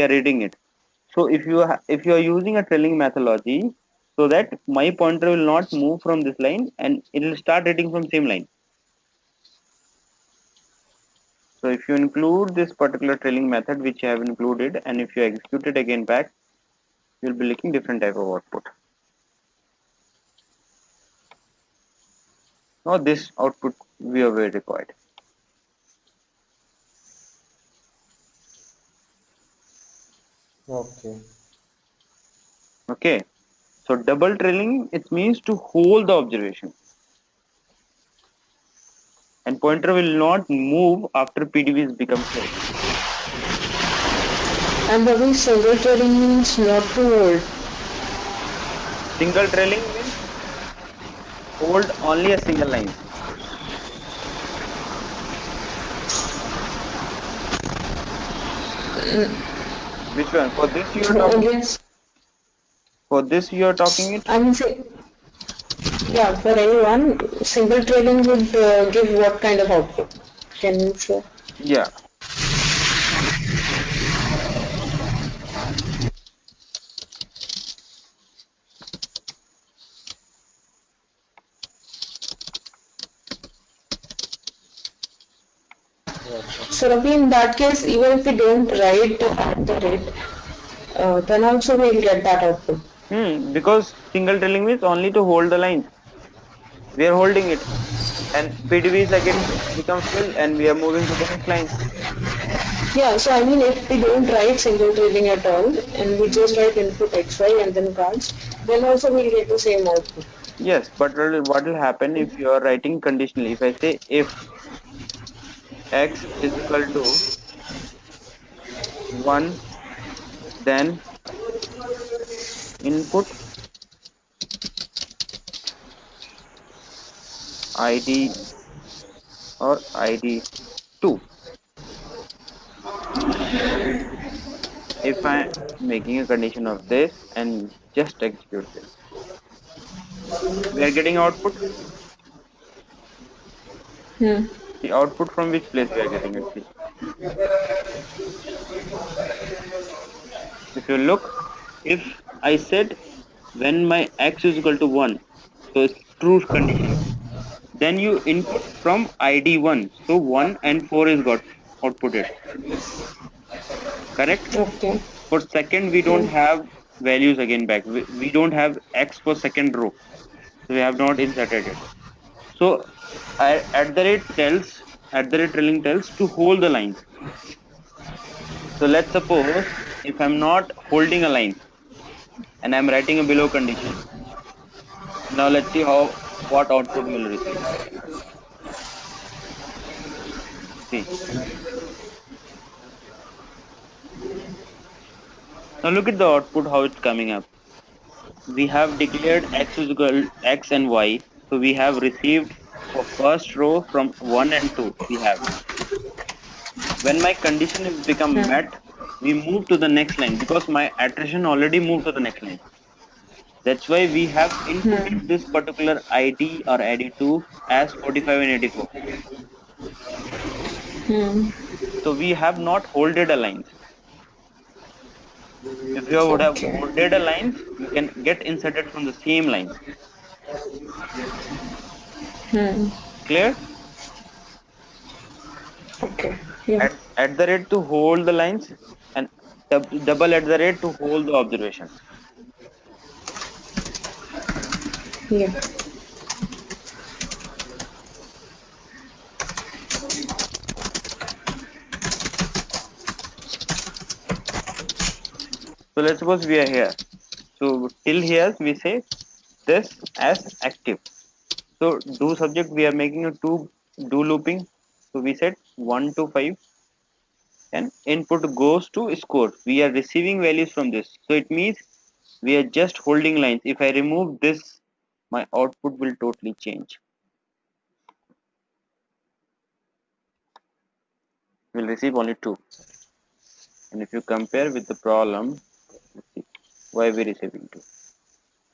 B: are reading it. So if you are using a trailing methodology, so that my pointer will not move from this line and it will start reading from same line. So if you include this particular trailing method which I have included, and if you execute it again back, you'll be looking different type of output. Now this output we are very required.
A: Okay.
B: Okay. So double trailing, it means to hold the observation, and pointer will not move after PDVs become filled.
C: And Ravi, single trailing means not to hold.
B: Single trailing means hold only a single line. Which one? For this you are talking.
C: Yes,
B: For this you are talking it.
C: I mean, say, yeah, for anyone, single trailing would give what kind of output? Can you show?
B: Yeah.
A: Okay.
C: So Ravi, in that case, even if we don't write at the rate, then also we'll get that output.
B: Because single trailing means only to hold the lines. We are holding it, and PDVs again become filled, and we are moving to the next line.
C: Yeah, so I mean, if we don't write single trailing at all, and we just write input xy and then cards, then also we'll get the same output.
B: Yes, but what will happen if you are writing conditionally? If I say if x is equal to 1, then input id or id2. If I am making a condition of this and just execute this, we are getting output.
C: Hmm.
B: The output from which place we are getting it. See, if you look, if I said when my x is equal to 1, so it's true condition. Then you input from id1, so 1 and 4 is got outputted. Correct?
C: Okay.
B: For second, we don't
C: Hmm.
B: have values again back. We don't have x for second row, so we have not inserted it. So at the rate tells, at the rate trailing tells to hold the lines. So let's suppose if I'm not holding a line and I'm writing a below condition. Now let's see how what output we'll receive. See. Now look at the output how it's coming up. We have declared x is equal x and y. So we have received for first row from 1 and 2. We have. When my condition is become
C: Hmm.
B: met, we move to the next line because my iteration already moved to the next line. That's why we have inputted
C: Hmm.
B: this particular ID or ID2 as 45 and 84.
C: Hmm.
B: So we have not holded a line. If you would have
C: Okay.
B: ordered a lines, you can get inserted from the same lines. Clear?
C: Okay. Yeah.
B: At the rate to hold the lines, and double at the rate to hold the observations.
C: Yeah.
B: So let's suppose we are here. So till here we say this as active. So do subject we are making a do looping. So we said 1 to 5 and input goes to score. We are receiving values from this. So it means we are just holding lines. If I remove this, my output will totally change. We'll receive only 2. And if you compare with the problem, let's see why we're receiving 2.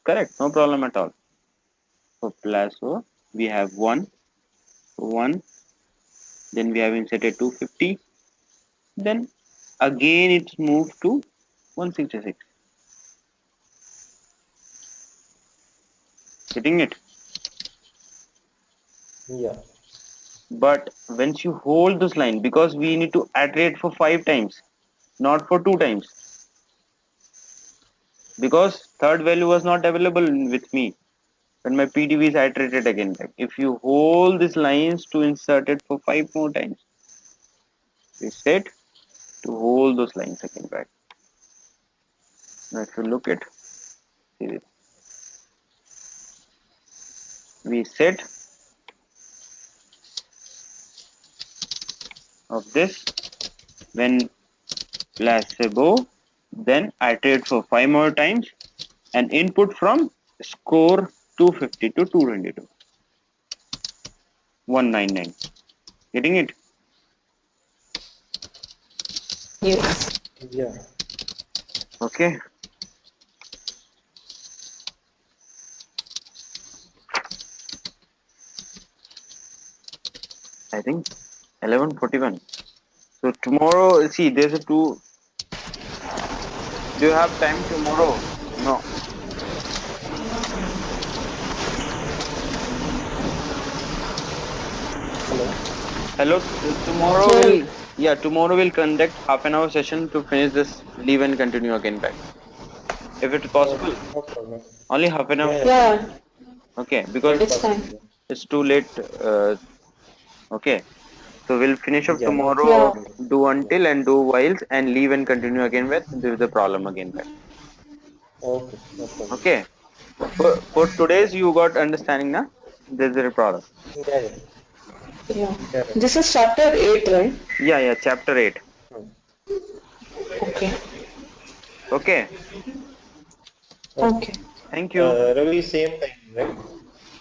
B: Correct, no problem at all. For Plazo, we have 1, 1, then we have inserted 250, then again it's moved to 166. Getting it?
A: Yeah.
B: But once you hold this line, because we need to iterate for 5 times, not for 2 times, because third value was not available with me when my PDV is iterated again. Like if you hold these lines to insert it for 5 more times, we set to hold those lines again back. Now if you look at, see this, we set of this when placebo, then iterate for 5 more times and input from score 250 to 222, 199. Getting it?
C: Yes.
A: Yeah.
B: Okay. I think 11:41. So tomorrow, see, there's a two. Do you have time tomorrow? No.
A: Hello.
B: Hello. Tomorrow
C: Yeah.
B: will, yeah, tomorrow we'll conduct half an hour session to finish this. Leave and continue again back. If it's
A: Okay.
B: possible,
A: No problem.
B: only half an hour.
A: Yeah. Yeah.
C: Yeah.
B: Okay, because
A: Quite
C: It's
A: possible.
C: fine.
B: it's too late. Okay, so we'll finish up
A: Yeah. That's
B: tomorrow.
C: Yeah.
A: fine.
B: Do until and do whiles and leave and continue again with there is a problem again back.
A: Okay. No problem.
B: Okay. For today's you got understanding na? There's a problem.
A: Yeah. Yeah.
C: Yeah.
A: Yeah.
C: This is chapter 8, right?
B: Yeah, chapter 8.
A: Hmm.
C: Okay.
B: Okay.
A: Okay.
C: Okay.
B: Thank you.
A: Ravi, same time, right?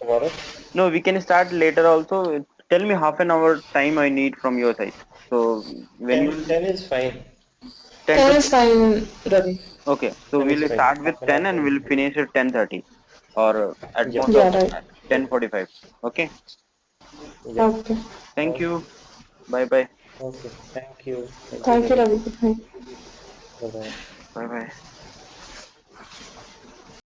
A: Tomorrow.
B: No, we can start later also. Tell me half an hour time I need from your side. So when you
A: 10 is fine.
B: 10
C: 10
B: to
C: is fine, Ravi.
B: okay, so
A: 10 is
B: we'll
A: fine.
B: start with
A: Half an
B: 10
A: hour.
B: and
A: 10 is
B: we'll
A: fine.
B: finish at 10:30 or at
A: Yeah.
B: most
C: Yeah,
B: of
C: right.
B: at
A: Okay.
B: 10:45. Okay.
A: Yeah.
C: Okay.
B: Thank
A: Okay.
B: you. Bye bye.
A: Okay. Thank you. Thank you,
C: Thank you,
A: Ravi.
C: Ravi. Good night.
A: Bye bye.
B: Bye bye.